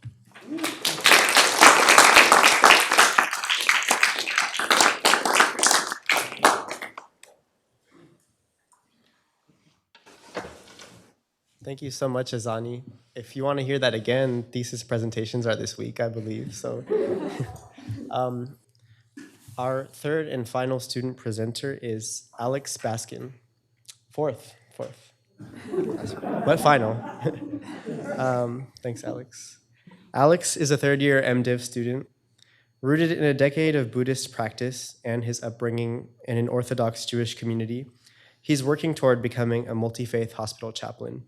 Thank you so much, Azani. If you want to hear that again, thesis presentations are this week, I believe. So, our third and final student presenter is Alex Baskin. Fourth, but final. Thanks, Alex. Alex is a third-year MDiv student, rooted in a decade of Buddhist practice and his upbringing in an Orthodox Jewish community. He's working toward becoming a multi-faith hospital chaplain.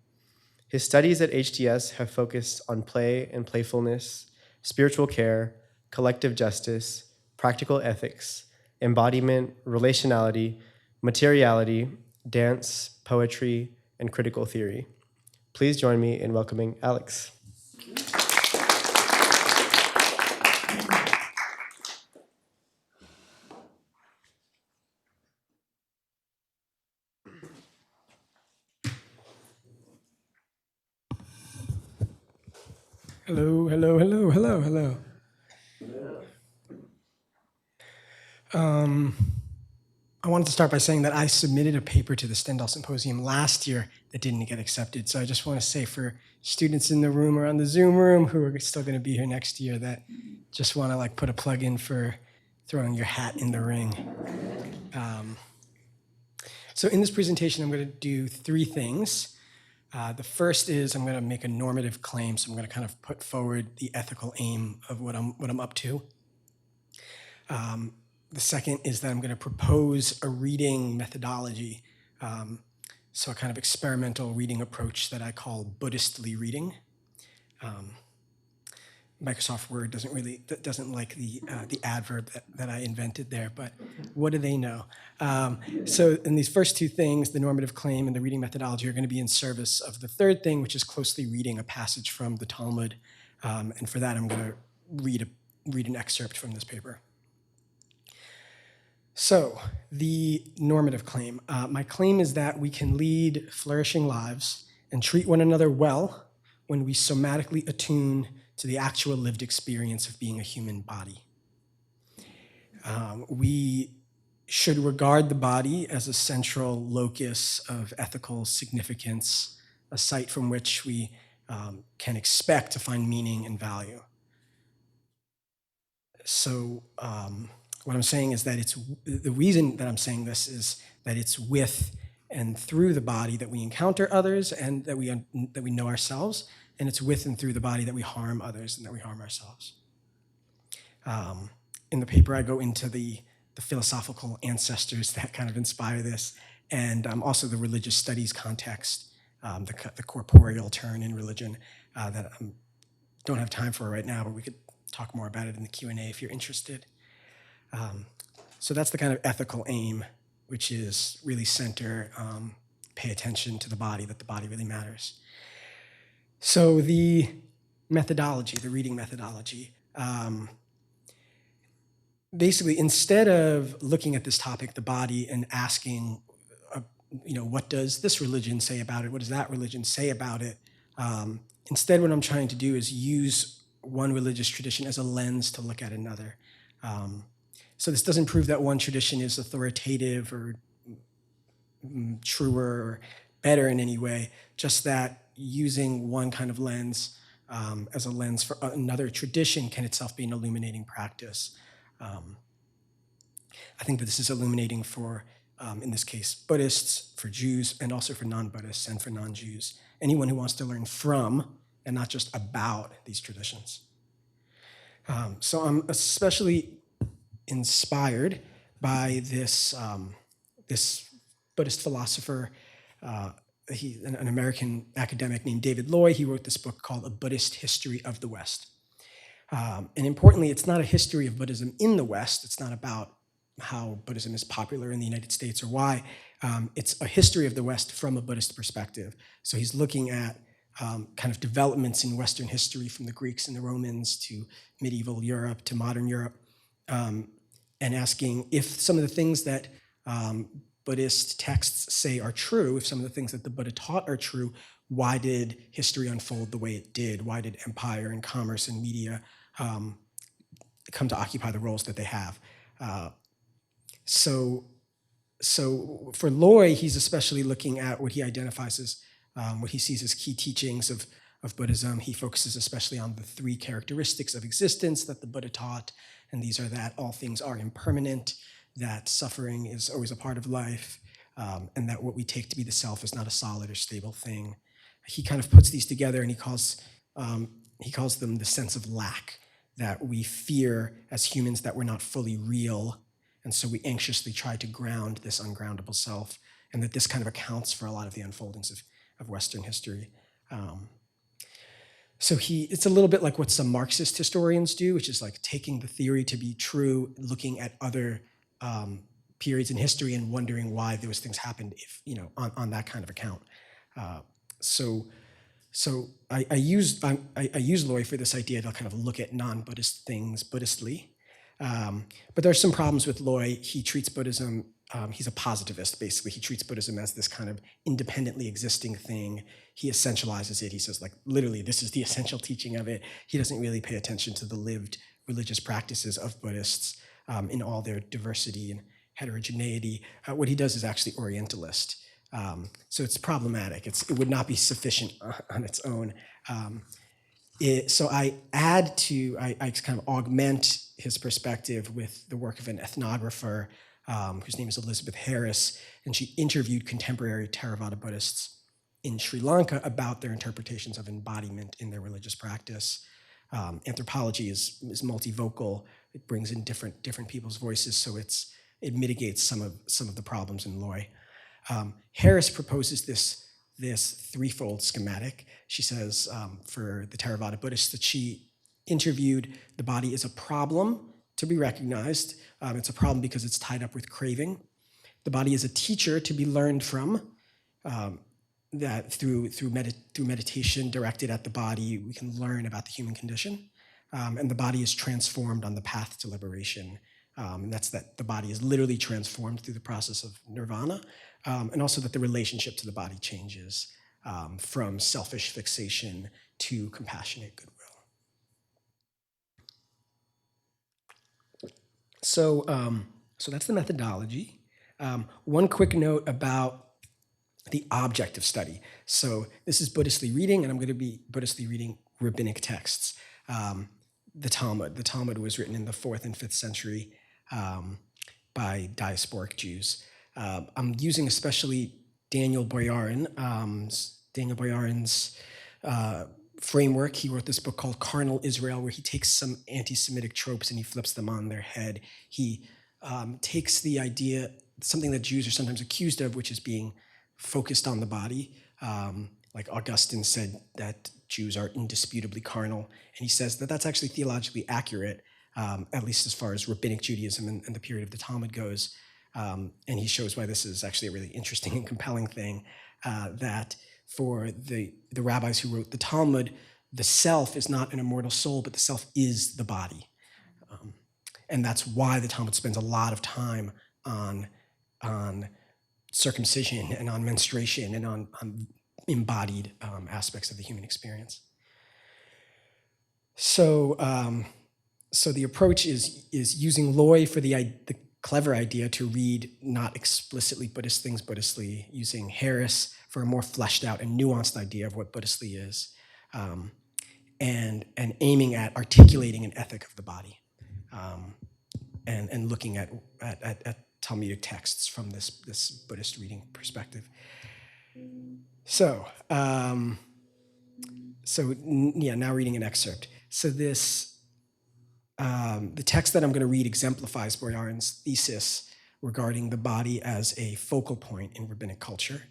His studies at HDS have focused on play and playfulness, spiritual care, collective justice, practical ethics, embodiment, relationality, materiality, dance, poetry, and critical theory. Please join me in welcoming Alex. Hello, hello, hello, hello, hello. I wanted to start by saying that I submitted a paper to the Stendahl Symposium last year that didn't get accepted. So I just want to say for students in the room or on the Zoom room who are still going to be here next year that just want to like put a plug in for throwing your hat in the ring. So in this presentation, I'm going to do three things. The first is I'm going to make a normative claim. So I'm going to kind of put forward the ethical aim of what I'm up to. The second is that I'm going to propose a reading methodology, so a kind of experimental reading approach that I call Buddhistly reading. Microsoft Word doesn't like the adverb that I invented there, but what do they know? So in these first two things, the normative claim and the reading methodology are going to be in service of the third thing, which is closely reading a passage from the Talmud. And for that, I'm going to read an excerpt from this paper. So, the normative claim. My claim is that we can lead flourishing lives and treat one another well when we somatically attune to the actual lived experience of being a human body. We should regard the body as a central locus of ethical significance, a site from which we can expect to find meaning and value. So, what I'm saying is that the reason that I'm saying this is that it's with and through the body that we encounter others and that we know ourselves, and it's with and through the body that we harm others and that we harm ourselves. In the paper, I go into the philosophical ancestors that kind of inspire this, and also the religious studies context, the corporeal turn in religion that I don't have time for right now, but we could talk more about it in the Q&A if you're interested. So that's the kind of ethical aim, which is really center, pay attention to the body, that the body really matters. So the methodology, the reading methodology, basically instead of looking at this topic, the body, and asking, what does this religion say about it? What does that religion say about it? Instead, what I'm trying to do is use one religious tradition as a lens to look at another. So this doesn't prove that one tradition is authoritative or truer or better in any way, just that using one kind of lens as a lens for another tradition can itself be an illuminating practice. I think that this is illuminating for, in this case, Buddhists, for Jews, and also for non-Buddhists and for non-Jews. Anyone who wants to learn from and not just about these traditions. So I'm especially inspired by this Buddhist philosopher, an American academic named David Loy. He wrote this book called A Buddhist History of the West. And importantly, it's not a history of Buddhism in the West. It's not about how Buddhism is popular in the United States or why. It's a history of the West from a Buddhist perspective. So he's looking at kind of developments in Western history from the Greeks and the Romans to medieval Europe to modern Europe, and asking if some of the things that Buddhist texts say are true, if some of the things that the Buddha taught are true, why did history unfold the way it did? Why did empire and commerce and media come to occupy the roles that they have? So for Loy, he's especially looking at what he identifies as what he sees as key teachings of Buddhism. He focuses especially on the three characteristics of existence that the Buddha taught, and these are that all things are impermanent, that suffering is always a part of life, and that what we take to be the self is not a solid or stable thing. He kind of puts these together, and he calls them the sense of lack, that we fear as humans that we're not fully real, and so we anxiously try to ground this ungroundable self, and that this kind of accounts for a lot of the unfoldings of Western history. So it's a little bit like what some Marxist historians do, which is like taking the theory to be true, looking at other periods in history and wondering why those things happened, if on that kind of account. So I use Loy for this idea to kind of look at non-Buddhist things Buddhistly. But there's some problems with Loy. He treats Buddhism he's a positivist, basically. He treats Buddhism as this kind of independently existing thing. He essentializes it. He says, like, literally, this is the essential teaching of it. He doesn't really pay attention to the lived religious practices of Buddhists in all their diversity and heterogeneity. What he does is actually Orientalist. So it's problematic. It would not be sufficient on its own. So I kind of augment his perspective with the work of an ethnographer whose name is Elizabeth Harris, and she interviewed contemporary Theravada Buddhists in Sri Lanka about their interpretations of embodiment in their religious practice. Anthropology is multivocal. It brings in different people's voices, so it mitigates some of the problems in Loy. Harris proposes this threefold schematic. She says for the Theravada Buddhists that she interviewed, the body is a problem to be recognized. It's a problem because it's tied up with craving. The body is a teacher to be learned from. That through meditation directed at the body, we can learn about the human condition. And the body is transformed on the path to liberation. And that's that the body is literally transformed through the process of nirvana. And also that the relationship to the body changes from selfish fixation to compassionate goodwill. So that's the methodology. One quick note about the object of study. So this is Buddhistly reading, and I'm going to be Buddhistly reading rabbinic texts. The Talmud. The Talmud was written in the 4th and 5th century by diasporic Jews. I'm using especially Daniel Boyarin's framework. He wrote this book called Carnal Israel, where he takes some anti-Semitic tropes and he flips them on their head. He takes the idea, something that Jews are sometimes accused of, which is being focused on the body. Like Augustine said that Jews are indisputably carnal. And he says that that's actually theologically accurate, at least as far as rabbinic Judaism and the period of the Talmud goes. And he shows why this is actually a really interesting and compelling thing, that for the rabbis who wrote the Talmud, the self is not an immortal soul, but the self is the body. And that's why the Talmud spends a lot of time on circumcision and on menstruation and on embodied aspects of the human experience. So the approach is using Loy for the clever idea to read not explicitly Buddhist things Buddhistly, using Harris for a more fleshed out and nuanced idea of what Buddhistly is, and aiming at articulating an ethic of the body, and looking at Talmudic texts from this Buddhist reading perspective. So now reading an excerpt. So the text that I'm going to read exemplifies Boyarin's thesis regarding the body as a focal point in rabbinic culture.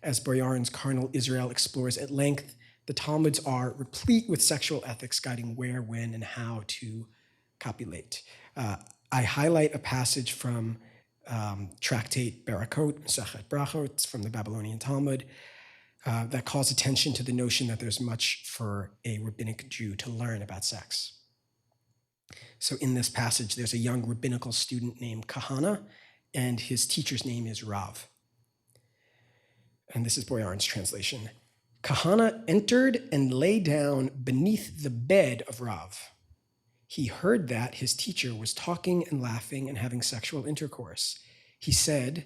As Boyarin's Carnal Israel explores at length, the Talmuds are replete with sexual ethics guiding where, when, and how to copulate. I highlight a passage from Tractate Barakot, Mesechet Brachot, from the Babylonian Talmud, that calls attention to the notion that there's much for a rabbinic Jew to learn about sex. So in this passage, there's a young rabbinical student named Kahana, and his teacher's name is Rav. And this is Boyarin's translation. Kahana entered and lay down beneath the bed of Rav. He heard that his teacher was talking and laughing and having sexual intercourse. He said,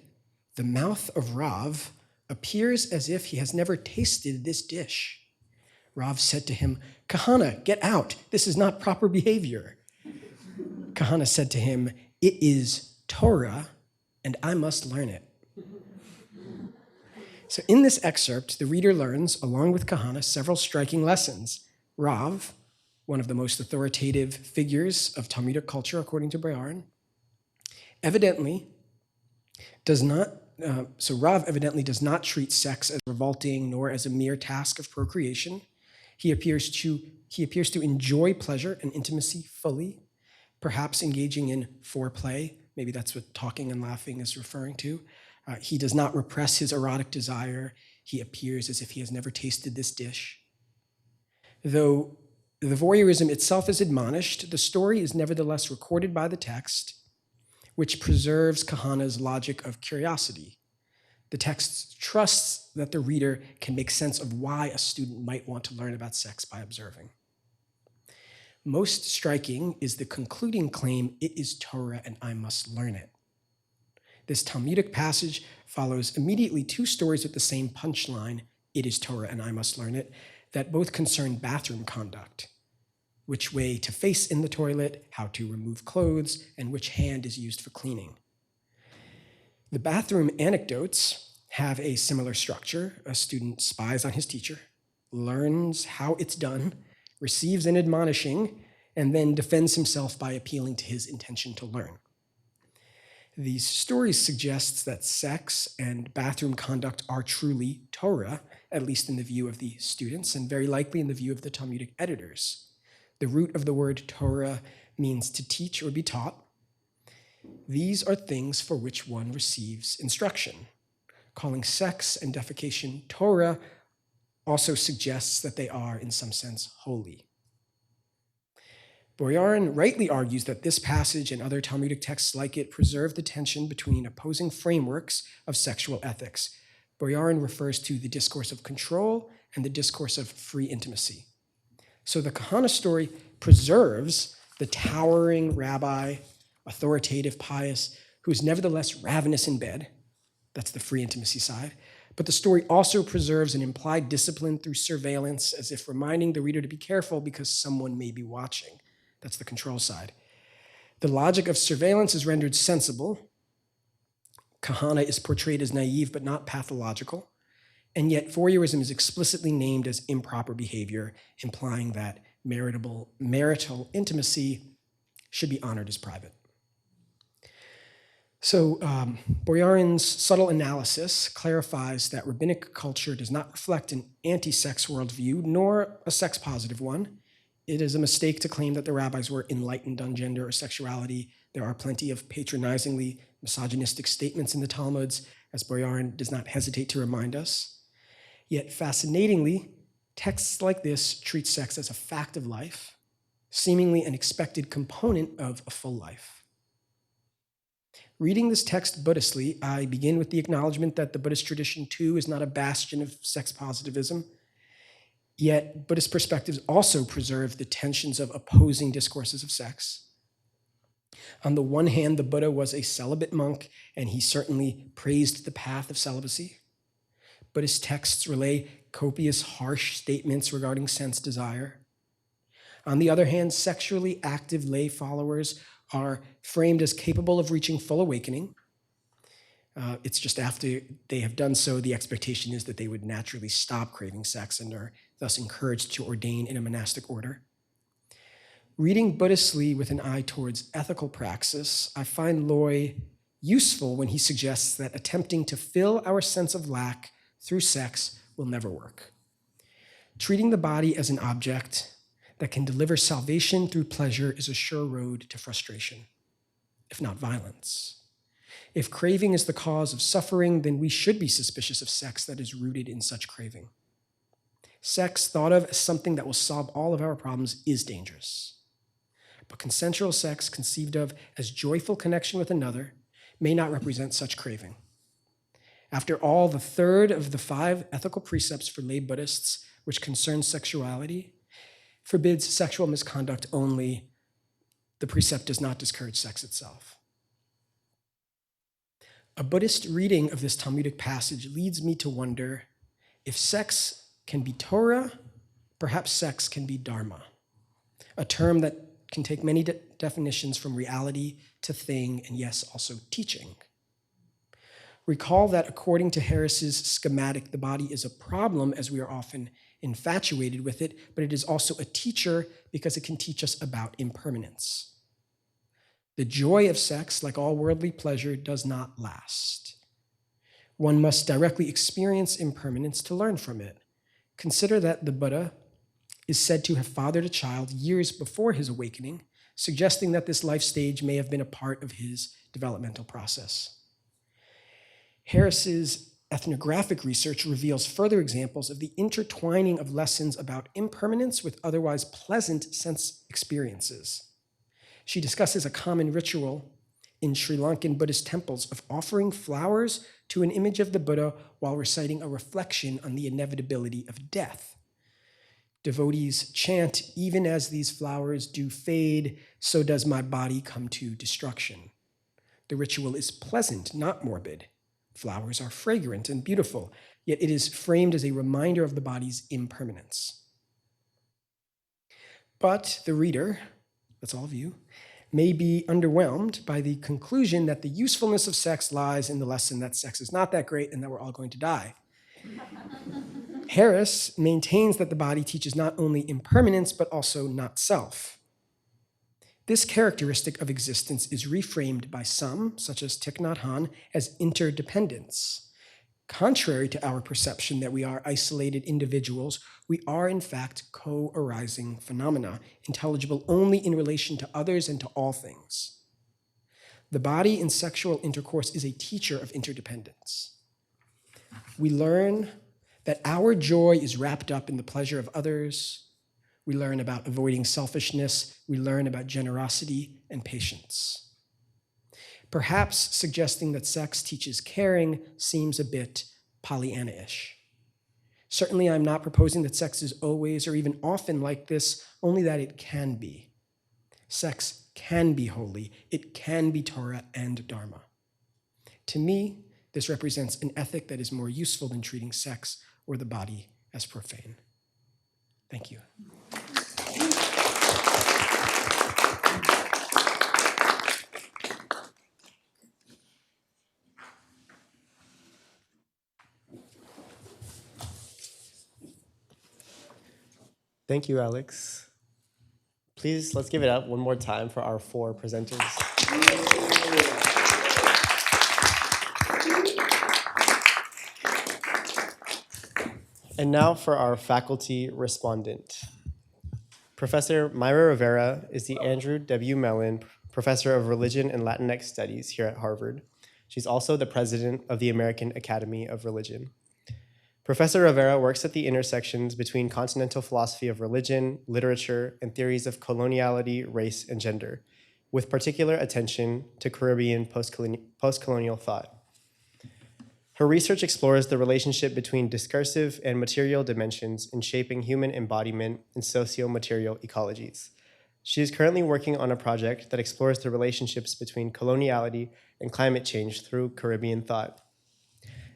"The mouth of Rav appears as if he has never tasted this dish." Rav said to him, "Kahana, get out. This is not proper behavior." Kahana said to him, "It is Torah, and I must learn it." So in this excerpt, the reader learns, along with Kahana, several striking lessons. Rav, one of the most authoritative figures of Talmudic culture, according to Boyarin, evidently does not treat sex as revolting nor as a mere task of procreation. He appears to enjoy pleasure and intimacy fully, perhaps engaging in foreplay. Maybe that's what talking and laughing is referring to. He does not repress his erotic desire. He appears as if he has never tasted this dish. Though the voyeurism itself is admonished, the story is nevertheless recorded by the text which preserves Kahana's logic of curiosity. The text trusts that the reader can make sense of why a student might want to learn about sex by observing. Most striking is the concluding claim, "It is Torah and I must learn it." This Talmudic passage follows immediately two stories with the same punchline, "It is Torah and I must learn it," that both concern bathroom conduct, which way to face in the toilet, how to remove clothes, and which hand is used for cleaning. The bathroom anecdotes have a similar structure. A student spies on his teacher, learns how it's done, receives an admonishing, and then defends himself by appealing to his intention to learn. These stories suggest that sex and bathroom conduct are truly Torah, at least in the view of the students, and very likely in the view of the Talmudic editors. The root of the word Torah means to teach or be taught. These are things for which one receives instruction. Calling sex and defecation Torah also suggests that they are, in some sense, holy. Boyarin rightly argues that this passage and other Talmudic texts like it preserve the tension between opposing frameworks of sexual ethics. Boyarin refers to the discourse of control and the discourse of free intimacy. So the Kahana story preserves the towering rabbi, authoritative, pious, who is nevertheless ravenous in bed. That's the free intimacy side. But the story also preserves an implied discipline through surveillance, as if reminding the reader to be careful because someone may be watching. That's the control side. The logic of surveillance is rendered sensible. Kahana is portrayed as naive but not pathological. And yet voyeurism is explicitly named as improper behavior, implying that marital intimacy should be honored as private. So Boyarin's subtle analysis clarifies that rabbinic culture does not reflect an anti-sex worldview, nor a sex-positive one. It is a mistake to claim that the rabbis were enlightened on gender or sexuality. There are plenty of patronizingly misogynistic statements in the Talmuds, as Boyarin does not hesitate to remind us. Yet fascinatingly, texts like this treat sex as a fact of life, seemingly an expected component of a full life. Reading this text Buddhistly, I begin with the acknowledgement that the Buddhist tradition, too, is not a bastion of sex positivism. Yet, Buddhist perspectives also preserve the tensions of opposing discourses of sex. On the one hand, the Buddha was a celibate monk, and he certainly praised the path of celibacy. Buddhist texts relay copious, harsh statements regarding sense desire. On the other hand, sexually active lay followers are framed as capable of reaching full awakening. It's just after they have done so, the expectation is that they would naturally stop craving sex and are thus encouraged to ordain in a monastic order. Reading Buddhistly with an eye towards ethical praxis, I find Loy useful when he suggests that attempting to fill our sense of lack through sex will never work. Treating the body as an object that can deliver salvation through pleasure is a sure road to frustration, if not violence. If craving is the cause of suffering, then we should be suspicious of sex that is rooted in such craving. Sex, thought of as something that will solve all of our problems, is dangerous. But consensual sex, conceived of as joyful connection with another, may not represent such craving. After all, the third of the 5 ethical precepts for lay Buddhists, which concerns sexuality, forbids sexual misconduct only. The precept does not discourage sex itself. A Buddhist reading of this Talmudic passage leads me to wonder if sex can be Torah, perhaps sex can be Dharma, a term that can take many definitions from reality to thing, and yes, also teaching. Recall that according to Harris's schematic, the body is a problem as we are often infatuated with it, but it is also a teacher because it can teach us about impermanence. The joy of sex, like all worldly pleasure, does not last. One must directly experience impermanence to learn from it. Consider that the Buddha is said to have fathered a child years before his awakening, suggesting that this life stage may have been a part of his developmental process. Harris's ethnographic research reveals further examples of the intertwining of lessons about impermanence with otherwise pleasant sense experiences. She discusses a common ritual in Sri Lankan Buddhist temples of offering flowers to an image of the Buddha while reciting a reflection on the inevitability of death. Devotees chant, "Even as these flowers do fade, so does my body come to destruction." The ritual is pleasant, not morbid. Flowers are fragrant and beautiful, yet it is framed as a reminder of the body's impermanence. But the reader, that's all of you, may be underwhelmed by the conclusion that the usefulness of sex lies in the lesson that sex is not that great and that we're all going to die. Harris maintains that the body teaches not only impermanence, but also not self. This characteristic of existence is reframed by some, such as Thich Nhat Hanh, as interdependence. Contrary to our perception that we are isolated individuals, we are in fact co-arising phenomena, intelligible only in relation to others and to all things. The body in sexual intercourse is a teacher of interdependence. We learn that our joy is wrapped up in the pleasure of others. We learn about avoiding selfishness. We learn about generosity and patience. Perhaps suggesting that sex teaches caring seems a bit Pollyanna-ish. Certainly, I'm not proposing that sex is always or even often like this, only that it can be. Sex can be holy. It can be Torah and Dharma. To me, this represents an ethic that is more useful than treating sex or the body as profane. Thank you. Thank you, Alex. Please, let's give it up one more time for our 4 presenters. And now for our faculty respondent. Professor Myra Rivera is the Andrew W. Mellon Professor of Religion and Latinx Studies here at Harvard. She's also the president of the American Academy of Religion. Professor Rivera works at the intersections between continental philosophy of religion, literature, and theories of coloniality, race, and gender, with particular attention to Caribbean post-colonial thought. Her research explores the relationship between discursive and material dimensions in shaping human embodiment in socio-material ecologies. She is currently working on a project that explores the relationships between coloniality and climate change through Caribbean thought.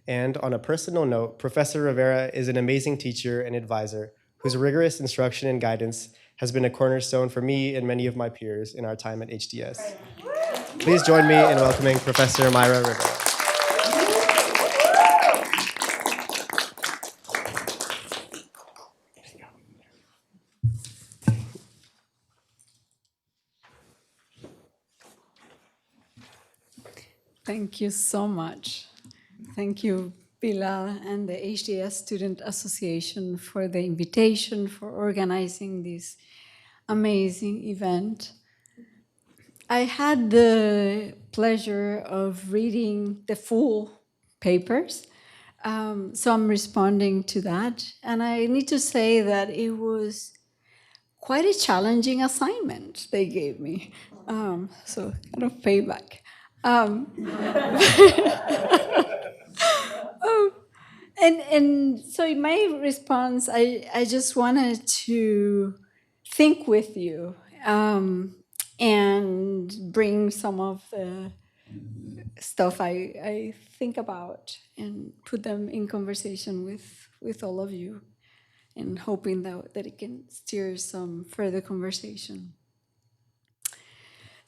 And on a personal note, Professor Rivera is an amazing teacher and advisor whose rigorous instruction and guidance has been a cornerstone for me and many of my peers in our time at HDS. Please join me in welcoming Professor Myra Rivera. Thank you so much. Thank you, Bilal and the HDS Student Association for the invitation, for organizing this amazing event. I had the pleasure of reading the full papers, so I'm responding to that. And I need to say that it was quite a challenging assignment they gave me, so kind of payback. And so in my response, I just wanted to think with you and bring some of the stuff I think about and put them in conversation with all of you, and hoping that it can steer some further conversation.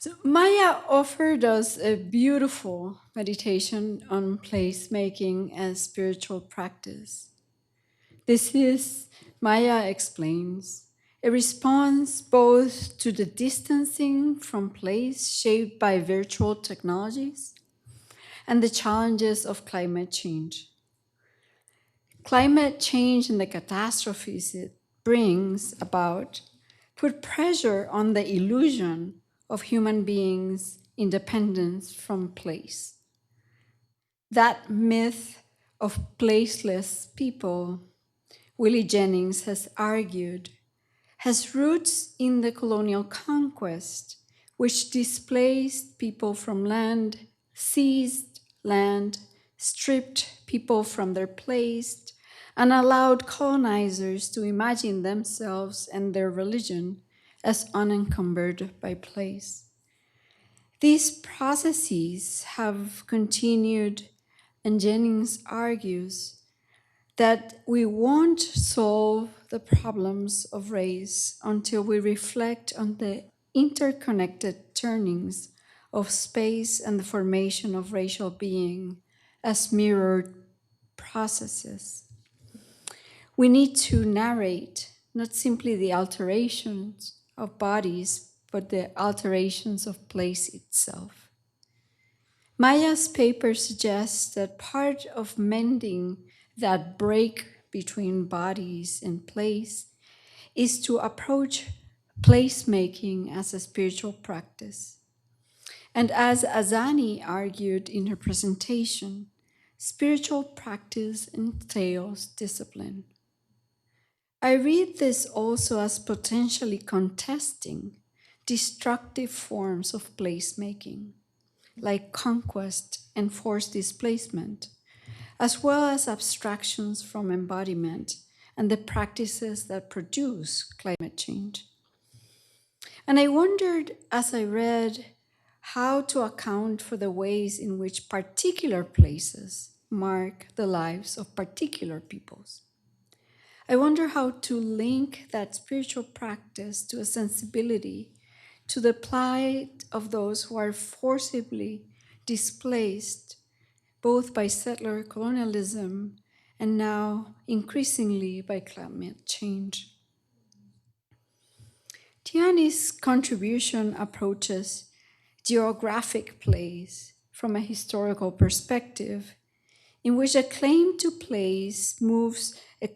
So Maya offered us a beautiful meditation on placemaking as spiritual practice. This is, Maya explains, a response both to the distancing from place shaped by virtual technologies and the challenges of climate change. Climate change and the catastrophes it brings about put pressure on the illusion of human beings' independence from place. That myth of placeless people, Willie Jennings has argued, has roots in the colonial conquest, which displaced people from land, seized land, stripped people from their place, and allowed colonizers to imagine themselves and their religion as unencumbered by place. These processes have continued, and Jennings argues that we won't solve the problems of race until we reflect on the interconnected turnings of space and the formation of racial being as mirrored processes. We need to narrate not simply the alterations of bodies, but the alterations of place itself. Maya's paper suggests that part of mending that break between bodies and place is to approach placemaking as a spiritual practice. And as Azani argued in her presentation, spiritual practice entails discipline. I read this also as potentially contesting destructive forms of placemaking, like conquest and forced displacement, as well as abstractions from embodiment and the practices that produce climate change. And I wondered as I read how to account for the ways in which particular places mark the lives of particular peoples. I wonder how to link that spiritual practice to a sensibility to the plight of those who are forcibly displaced, both by settler colonialism and now increasingly by climate change. Tiani's contribution approaches geographic place from a historical perspective, in which a claim to place moves a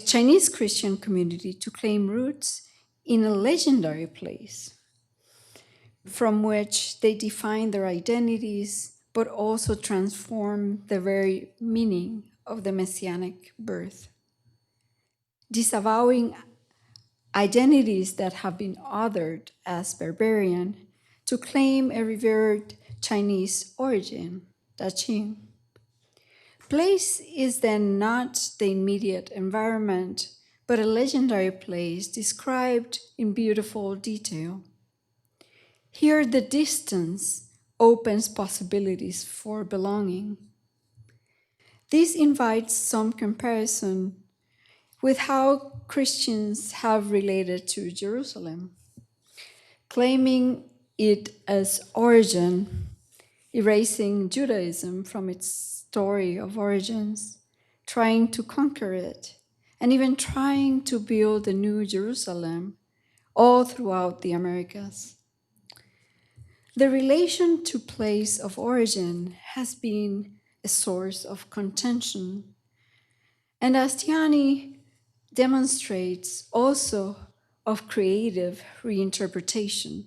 Chinese Christian community to claim roots in a legendary place, from which they define their identities, but also transform the very meaning of the messianic birth. Disavowing identities that have been othered as barbarian to claim a revered Chinese origin, Daqing. Place is then not the immediate environment, but a legendary place described in beautiful detail. Here, the distance opens possibilities for belonging. This invites some comparison with how Christians have related to Jerusalem, claiming it as origin, erasing Judaism from its story of origins, trying to conquer it, and even trying to build a new Jerusalem all throughout the Americas. The relation to place of origin has been a source of contention, and as Tiani demonstrates, also of creative reinterpretation.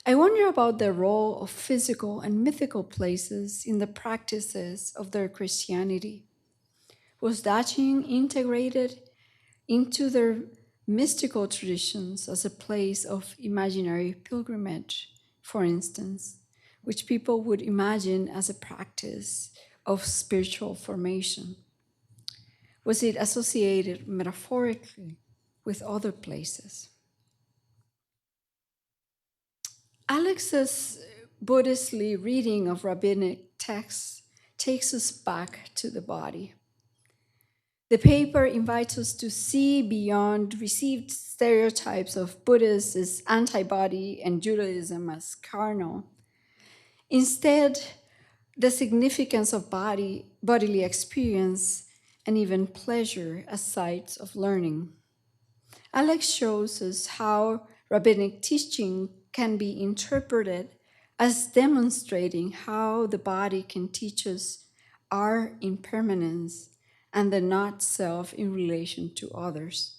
I wonder about the role of physical and mythical places in the practices of their Christianity. Was Daqing integrated into their mystical traditions as a place of imaginary pilgrimage, for instance, which people would imagine as a practice of spiritual formation? Was it associated metaphorically with other places? Alex's Buddhistly reading of rabbinic texts takes us back to the body. The paper invites us to see beyond received stereotypes of Buddhists as anti-body and Judaism as carnal. Instead, the significance of bodily experience and even pleasure as sites of learning. Alex shows us how rabbinic teaching can be interpreted as demonstrating how the body can teach us our impermanence and the not-self in relation to others.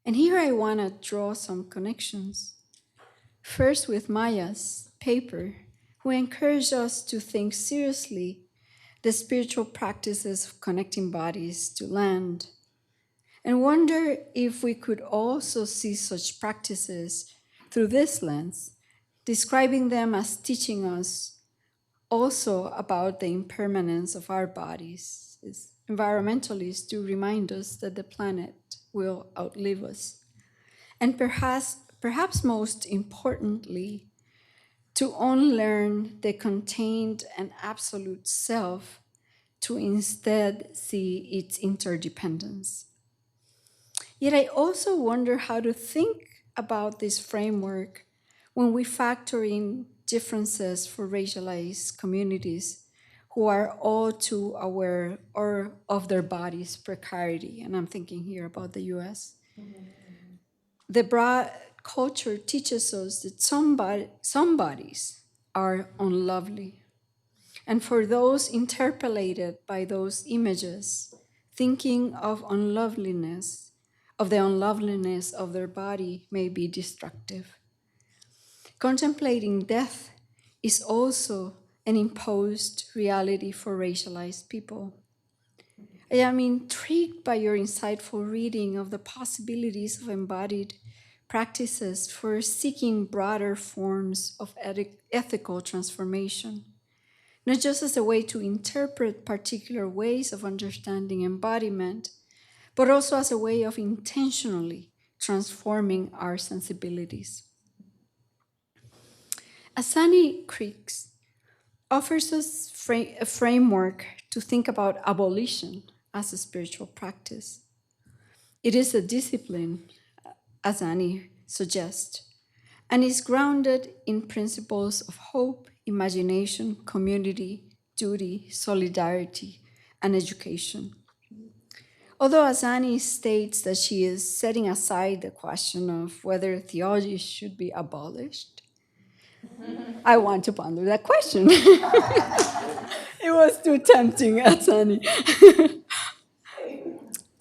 And here I want to draw some connections. First with Maya's paper, who encouraged us to think seriously the spiritual practices of connecting bodies to land, and wonder if we could also see such practices through this lens, describing them as teaching us also about the impermanence of our bodies. Environmentalists do remind us that the planet will outlive us. And perhaps most importantly, to unlearn the contained and absolute self to instead see its interdependence. Yet I also wonder how to think about this framework when we factor in differences for racialized communities who are all too aware of their bodies' precarity. And I'm thinking here about the US. The broad culture teaches us that some bodies are unlovely. And for those interpolated by those images, thinking of unloveliness, of the unloveliness of their body may be destructive. Contemplating death is also an imposed reality for racialized people. I am intrigued by your insightful reading of the possibilities of embodied practices for seeking broader forms of ethical transformation, not just as a way to interpret particular ways of understanding embodiment, but also as a way of intentionally transforming our sensibilities. Asani Creeks offers us a framework to think about abolition as a spiritual practice. It is a discipline, as Annie suggests, and is grounded in principles of hope, imagination, community, duty, solidarity, and education. Although Azani states that she is setting aside the question of whether theology should be abolished, I want to ponder that question. It was too tempting, Azani.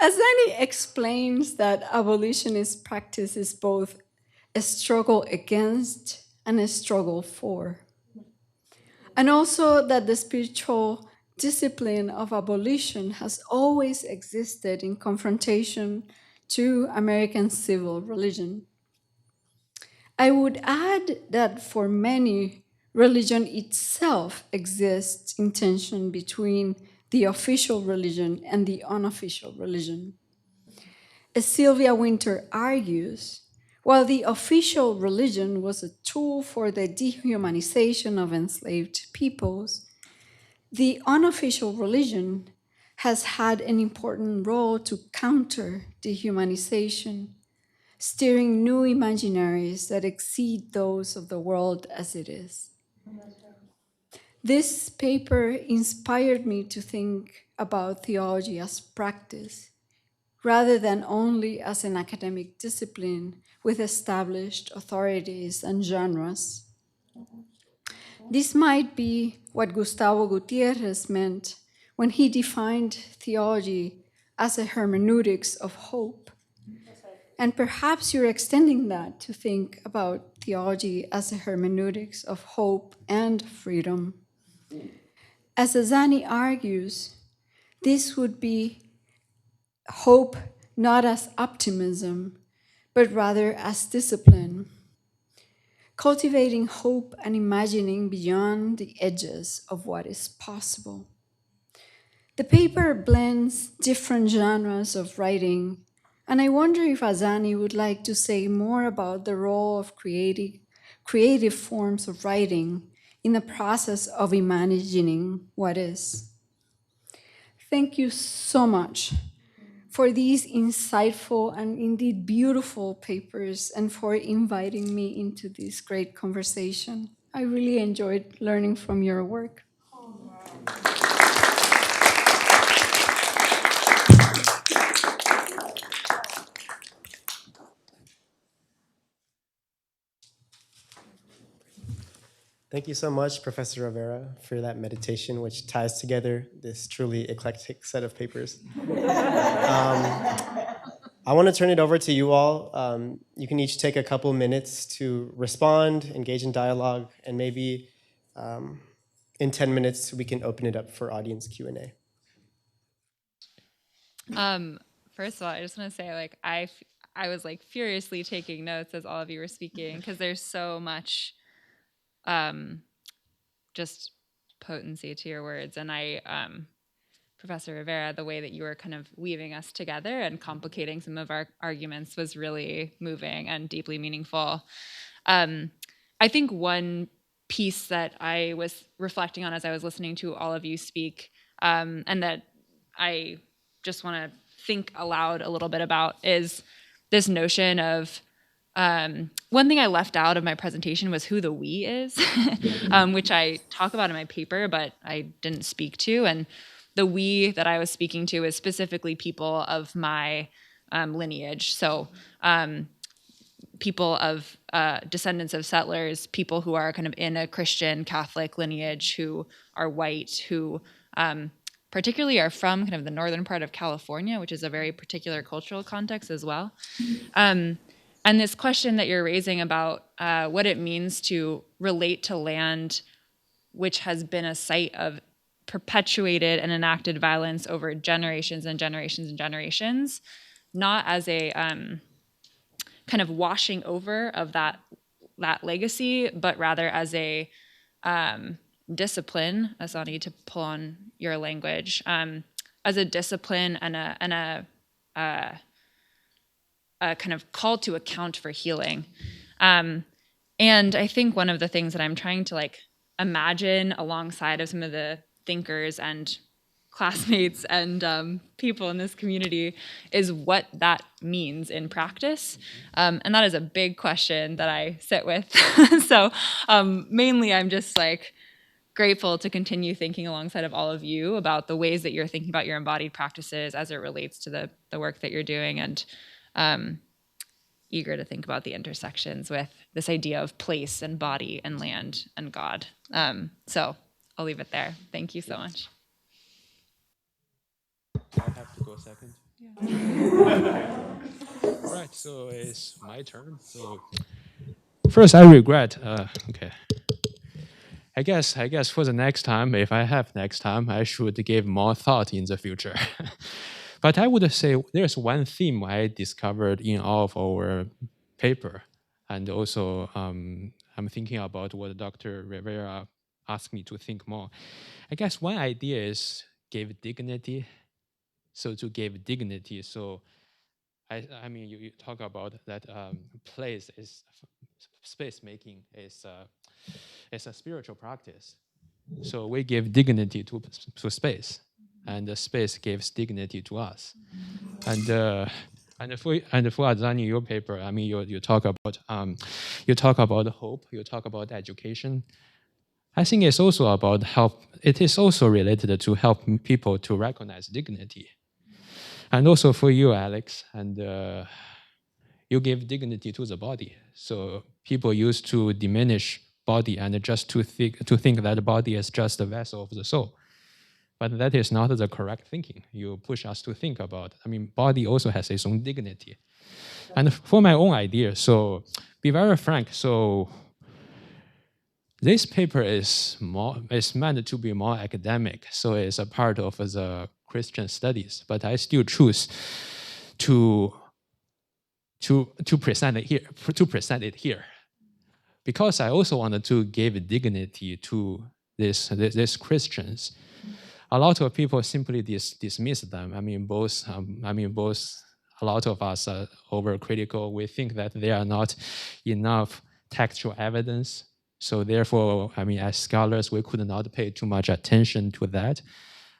Azani explains that abolitionist practice is both a struggle against and a struggle for. And also that the spiritual discipline of abolition has always existed in confrontation to American civil religion. I would add that for many, religion itself exists in tension between the official religion and the unofficial religion. As Sylvia Wynter argues, while the official religion was a tool for the dehumanization of enslaved peoples, the unofficial religion has had an important role to counter dehumanization, steering new imaginaries that exceed those of the world as it is. This paper inspired me to think about theology as practice, rather than only as an academic discipline with established authorities and genres. This might be what Gustavo Gutierrez meant when he defined theology as a hermeneutics of hope. And perhaps you're extending that to think about theology as a hermeneutics of hope and freedom. As Azani argues, this would be hope not as optimism, but rather as discipline, cultivating hope and imagining beyond the edges of what is possible. The paper blends different genres of writing, and I wonder if Azani would like to say more about the role of creative forms of writing in the process of imagining what is. Thank you so much for these insightful and indeed beautiful papers and for inviting me into this great conversation. I really enjoyed learning from your work. Thank you so much, Professor Rivera, for that meditation, which ties together this truly eclectic set of papers. I want to turn it over to you all. You can each take a couple minutes to respond, engage in dialogue, and maybe in 10 minutes, we can open it up for audience Q&A. First of all, I just want to say, I was like furiously taking notes as all of you were speaking, because there's so much just potency to your words. And Professor Rivera, the way that you were kind of weaving us together and complicating some of our arguments was really moving and deeply meaningful. I think one piece that I was reflecting on as I was listening to all of you speak, and that I just want to think aloud a little bit about, is this notion of, one thing I left out of my presentation was who the we is, which I talk about in my paper, but I didn't speak to. And the we that I was speaking to is specifically people of my lineage. So people of descendants of settlers, people who are kind of in a Christian Catholic lineage, who are white, who particularly are from kind of the northern part of California, which is a very particular cultural context as well. And this question that you're raising about what it means to relate to land which has been a site of perpetuated and enacted violence over generations and generations and generations, not as a kind of washing over of that legacy, but rather as a discipline, Asani, to pull on your language, as a discipline and a kind of call to account for healing. And I think one of the things that I'm trying to like imagine alongside of some of the thinkers and classmates and people in this community is what that means in practice. And that is a big question that I sit with. So mainly I'm just like grateful to continue thinking alongside of all of you about the ways that you're thinking about your embodied practices as it relates to the work that you're doing, and eager to think about the intersections with this idea of place and body and land and God. So I'll leave it there. Thank you so much. I have to go second. Yeah. Right, so it's my turn. So first, I regret. Okay. I guess for the next time, if I have next time, I should give more thought in the future. But I would say there's one theme I discovered in all of our paper, and also I'm thinking about what Dr. Rivera asked me to think more. I guess one idea is give dignity. So to give dignity, so I mean, you talk about that place is space making is a spiritual practice. So we give dignity to space, and the space gives dignity to us. And for Azani, your paper, I mean, you talk about hope, you talk about education. I think it's also about help. It is also related to help people to recognize dignity. And also for you, Alex, and you give dignity to the body. So people used to diminish body and just to think that the body is just a vessel of the soul. But that is not the correct thinking. You push us to think about, I mean, body also has its own dignity. And for my own idea, so be very frank, so this paper is meant to be more academic, so it's a part of the Christian studies, but I still choose to present it here, because I also wanted to give dignity to these Christians. A lot of people simply dismiss them. I mean, both. A lot of us are overcritical. We think that there are not enough textual evidence. So therefore, I mean, as scholars, we could not pay too much attention to that.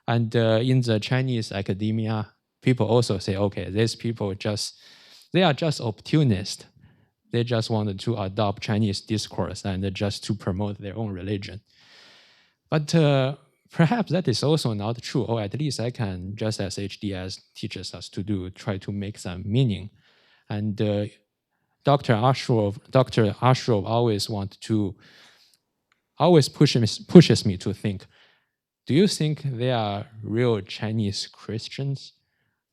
And in the Chinese academia, people also say, okay, these people they are just opportunists. They just wanted to adopt Chinese discourse and just to promote their own religion. But perhaps that is also not true, or at least I can, just as HDS teaches us to do, try to make some meaning. And Dr. Ashrov always pushes me to think, do you think they are real Chinese Christians?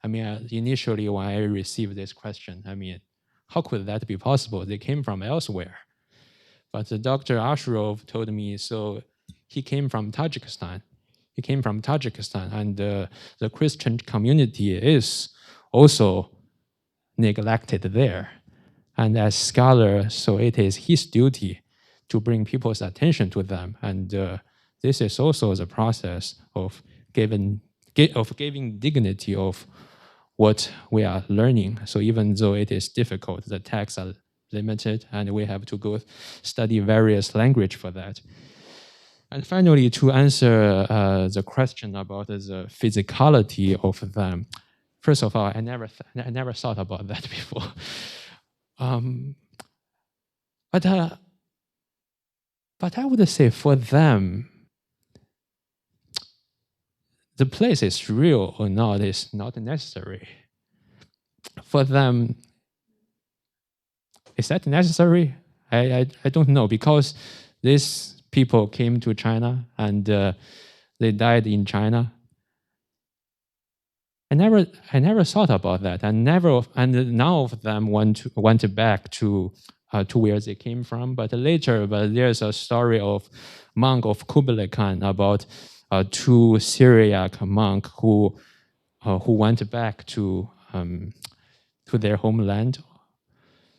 I mean, initially when I received this question, I mean, how could that be possible? They came from elsewhere. But Dr. Ashrov told me, so he came from Tajikistan. And the Christian community is also neglected there. And as scholar, so it is his duty to bring people's attention to them. And this is also the process of giving dignity of what we are learning. So even though it is difficult, the texts are limited, and we have to go study various language for that. And finally, to answer the question about the physicality of them, first of all, I never thought about that before. But I would say for them, the place is real or not is not necessary. For them, is that necessary? I don't know, because these people came to China and they died in China. I never thought about that. And none of them went back to where they came from. But later, there's a story of monk of Kublai Khan about two Syriac monk who went back to their homeland.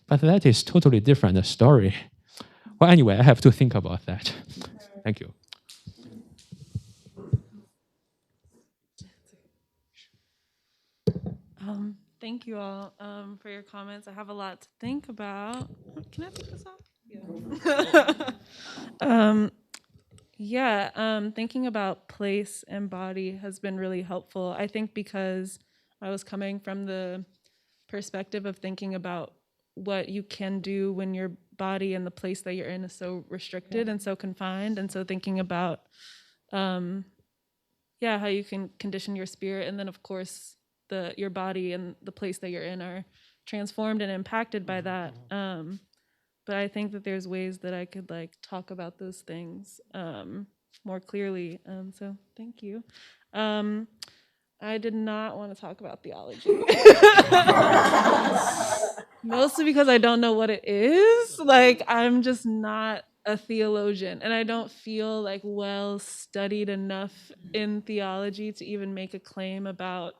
But that is totally different story. Well, anyway, I have to think about that. Thank you. Thank you all for your comments. I have a lot to think about. Can I take this off? Yeah. Thinking about place and body has been really helpful. I think because I was coming from the perspective of thinking about what you can do when your body and the place that you're in is so restricted and so confined. And so thinking about, how you can condition your spirit. And then, of course, your body and the place that you're in are transformed and impacted by that. But I think that there's ways that I could talk about those things more clearly. So thank you. I did not want to talk about theology. Mostly because I don't know what it is. I'm just not a theologian, and I don't feel well studied enough in theology to even make a claim about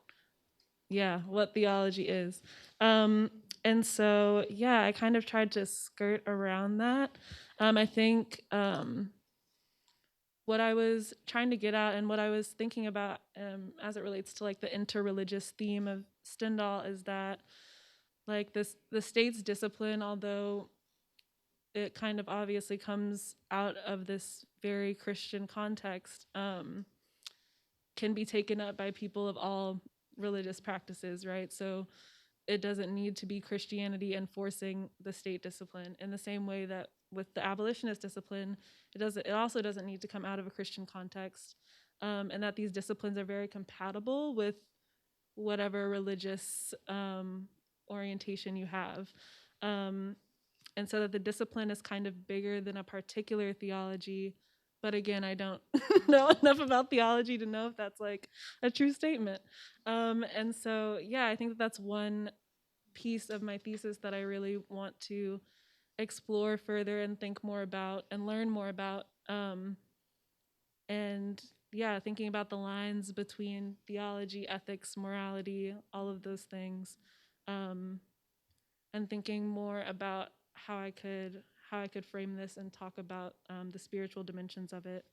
what theology is. And so, I kind of tried to skirt around that. I think what I was trying to get at and what I was thinking about as it relates to the interreligious theme of Stendahl is that the state's discipline, although it kind of obviously comes out of this very Christian context, can be taken up by people of all religious practices, right? So it doesn't need to be Christianity enforcing the state discipline in the same way that with the abolitionist discipline, it also doesn't need to come out of a Christian context, and that these disciplines are very compatible with whatever religious orientation you have. And so that the discipline is kind of bigger than a particular theology. But again, I don't know enough about theology to know if that's a true statement. And so, I think that's one piece of my thesis that I really want to explore further and think more about and learn more about. And thinking about the lines between theology, ethics, morality, all of those things, and thinking more about how I could frame this and talk about the spiritual dimensions of it.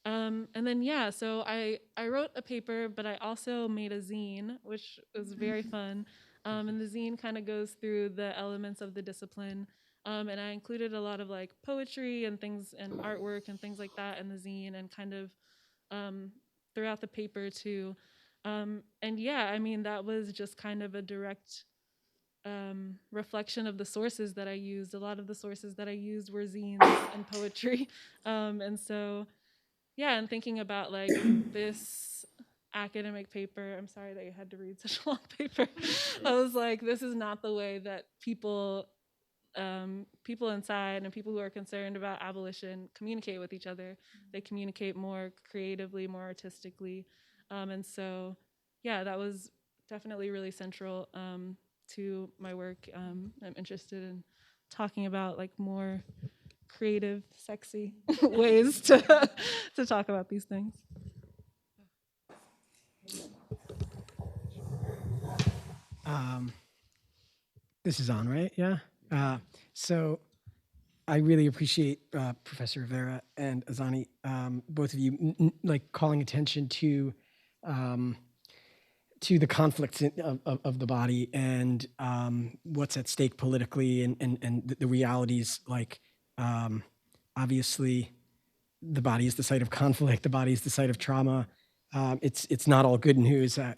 And then so I wrote a paper, but I also made a zine, which was very fun. And the zine kind of goes through the elements of the discipline. And I included a lot of poetry and things and artwork and things like that in the zine, and kind of throughout the paper too. And that was just kind of a direct reflection of the sources that I used. A lot of the sources that I used were zines and poetry. And so, and thinking about this academic paper, I'm sorry that you had to read such a long paper. I was this is not the way that people inside and people who are concerned about abolition communicate with each other. They communicate more creatively, more artistically. And so, that was definitely really central to my work. I'm interested in talking about more creative, sexy ways to talk about these things. This is on, right? Yeah. So I really appreciate Professor Rivera and Azani, both of you, like calling attention to the conflicts of the body and what's at stake politically and the realities. Like, obviously, the body is the site of conflict. The body is the site of trauma. It's not all good news, what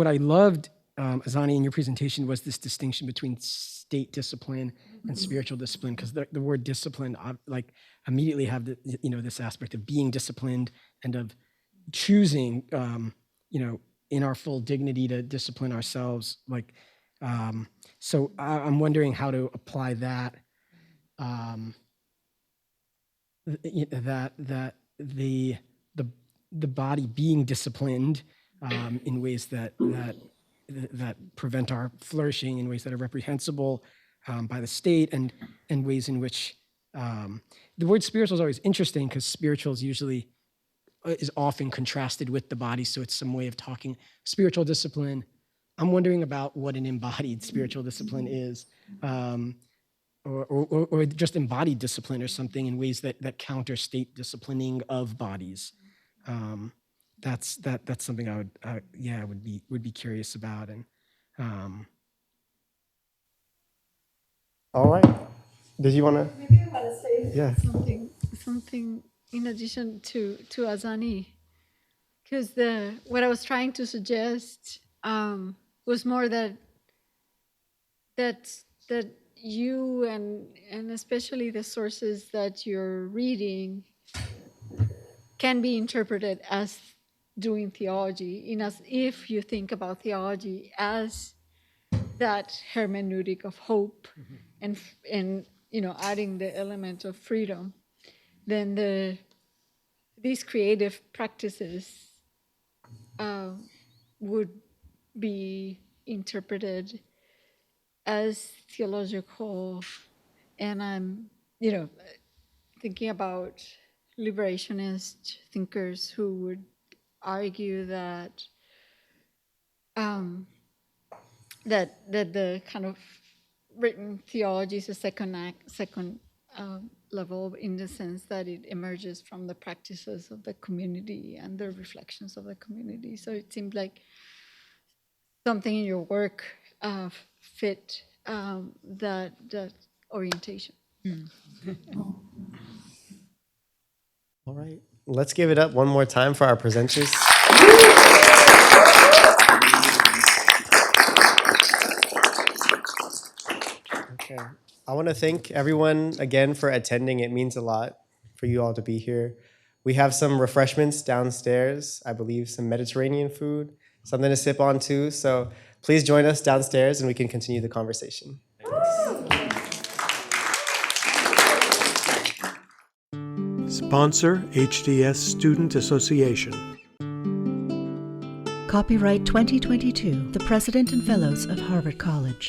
I loved, Azani, in your presentation was this distinction between state discipline and spiritual discipline, because the word discipline, like, immediately have this aspect of being disciplined and of choosing, in our full dignity to discipline ourselves. Like, so I'm wondering how to apply that, that the body being disciplined in ways that prevent our flourishing, in ways that are reprehensible by the state, and ways in which the word spiritual is always interesting, because spiritual is often contrasted with the body. So it's some way of talking spiritual discipline. I'm wondering about what an embodied spiritual discipline is, or just embodied discipline or something, in ways that counter state disciplining of bodies. That's something I would be curious about. And All right. Did you want to? Maybe I want to say Yeah. something in addition to Azani, because what I was trying to suggest was more that you and especially the sources that you're reading can be interpreted as doing theology, as if you think about theology as that hermeneutic of hope, and adding the element of freedom, then these creative practices would be interpreted as theological. And I'm thinking about liberationist thinkers who would argue that that the kind of written theology is a second level, in the sense that it emerges from the practices of the community and the reflections of the community. So it seemed like something in your work fit that orientation. All right. Let's give it up one more time for our presenters. Okay. I want to thank everyone again for attending. It means a lot for you all to be here. We have some refreshments downstairs, I believe some Mediterranean food, something to sip on too. So please join us downstairs and we can continue the conversation. Sponsor, HDS Student Association. Copyright 2022, the President and Fellows of Harvard College.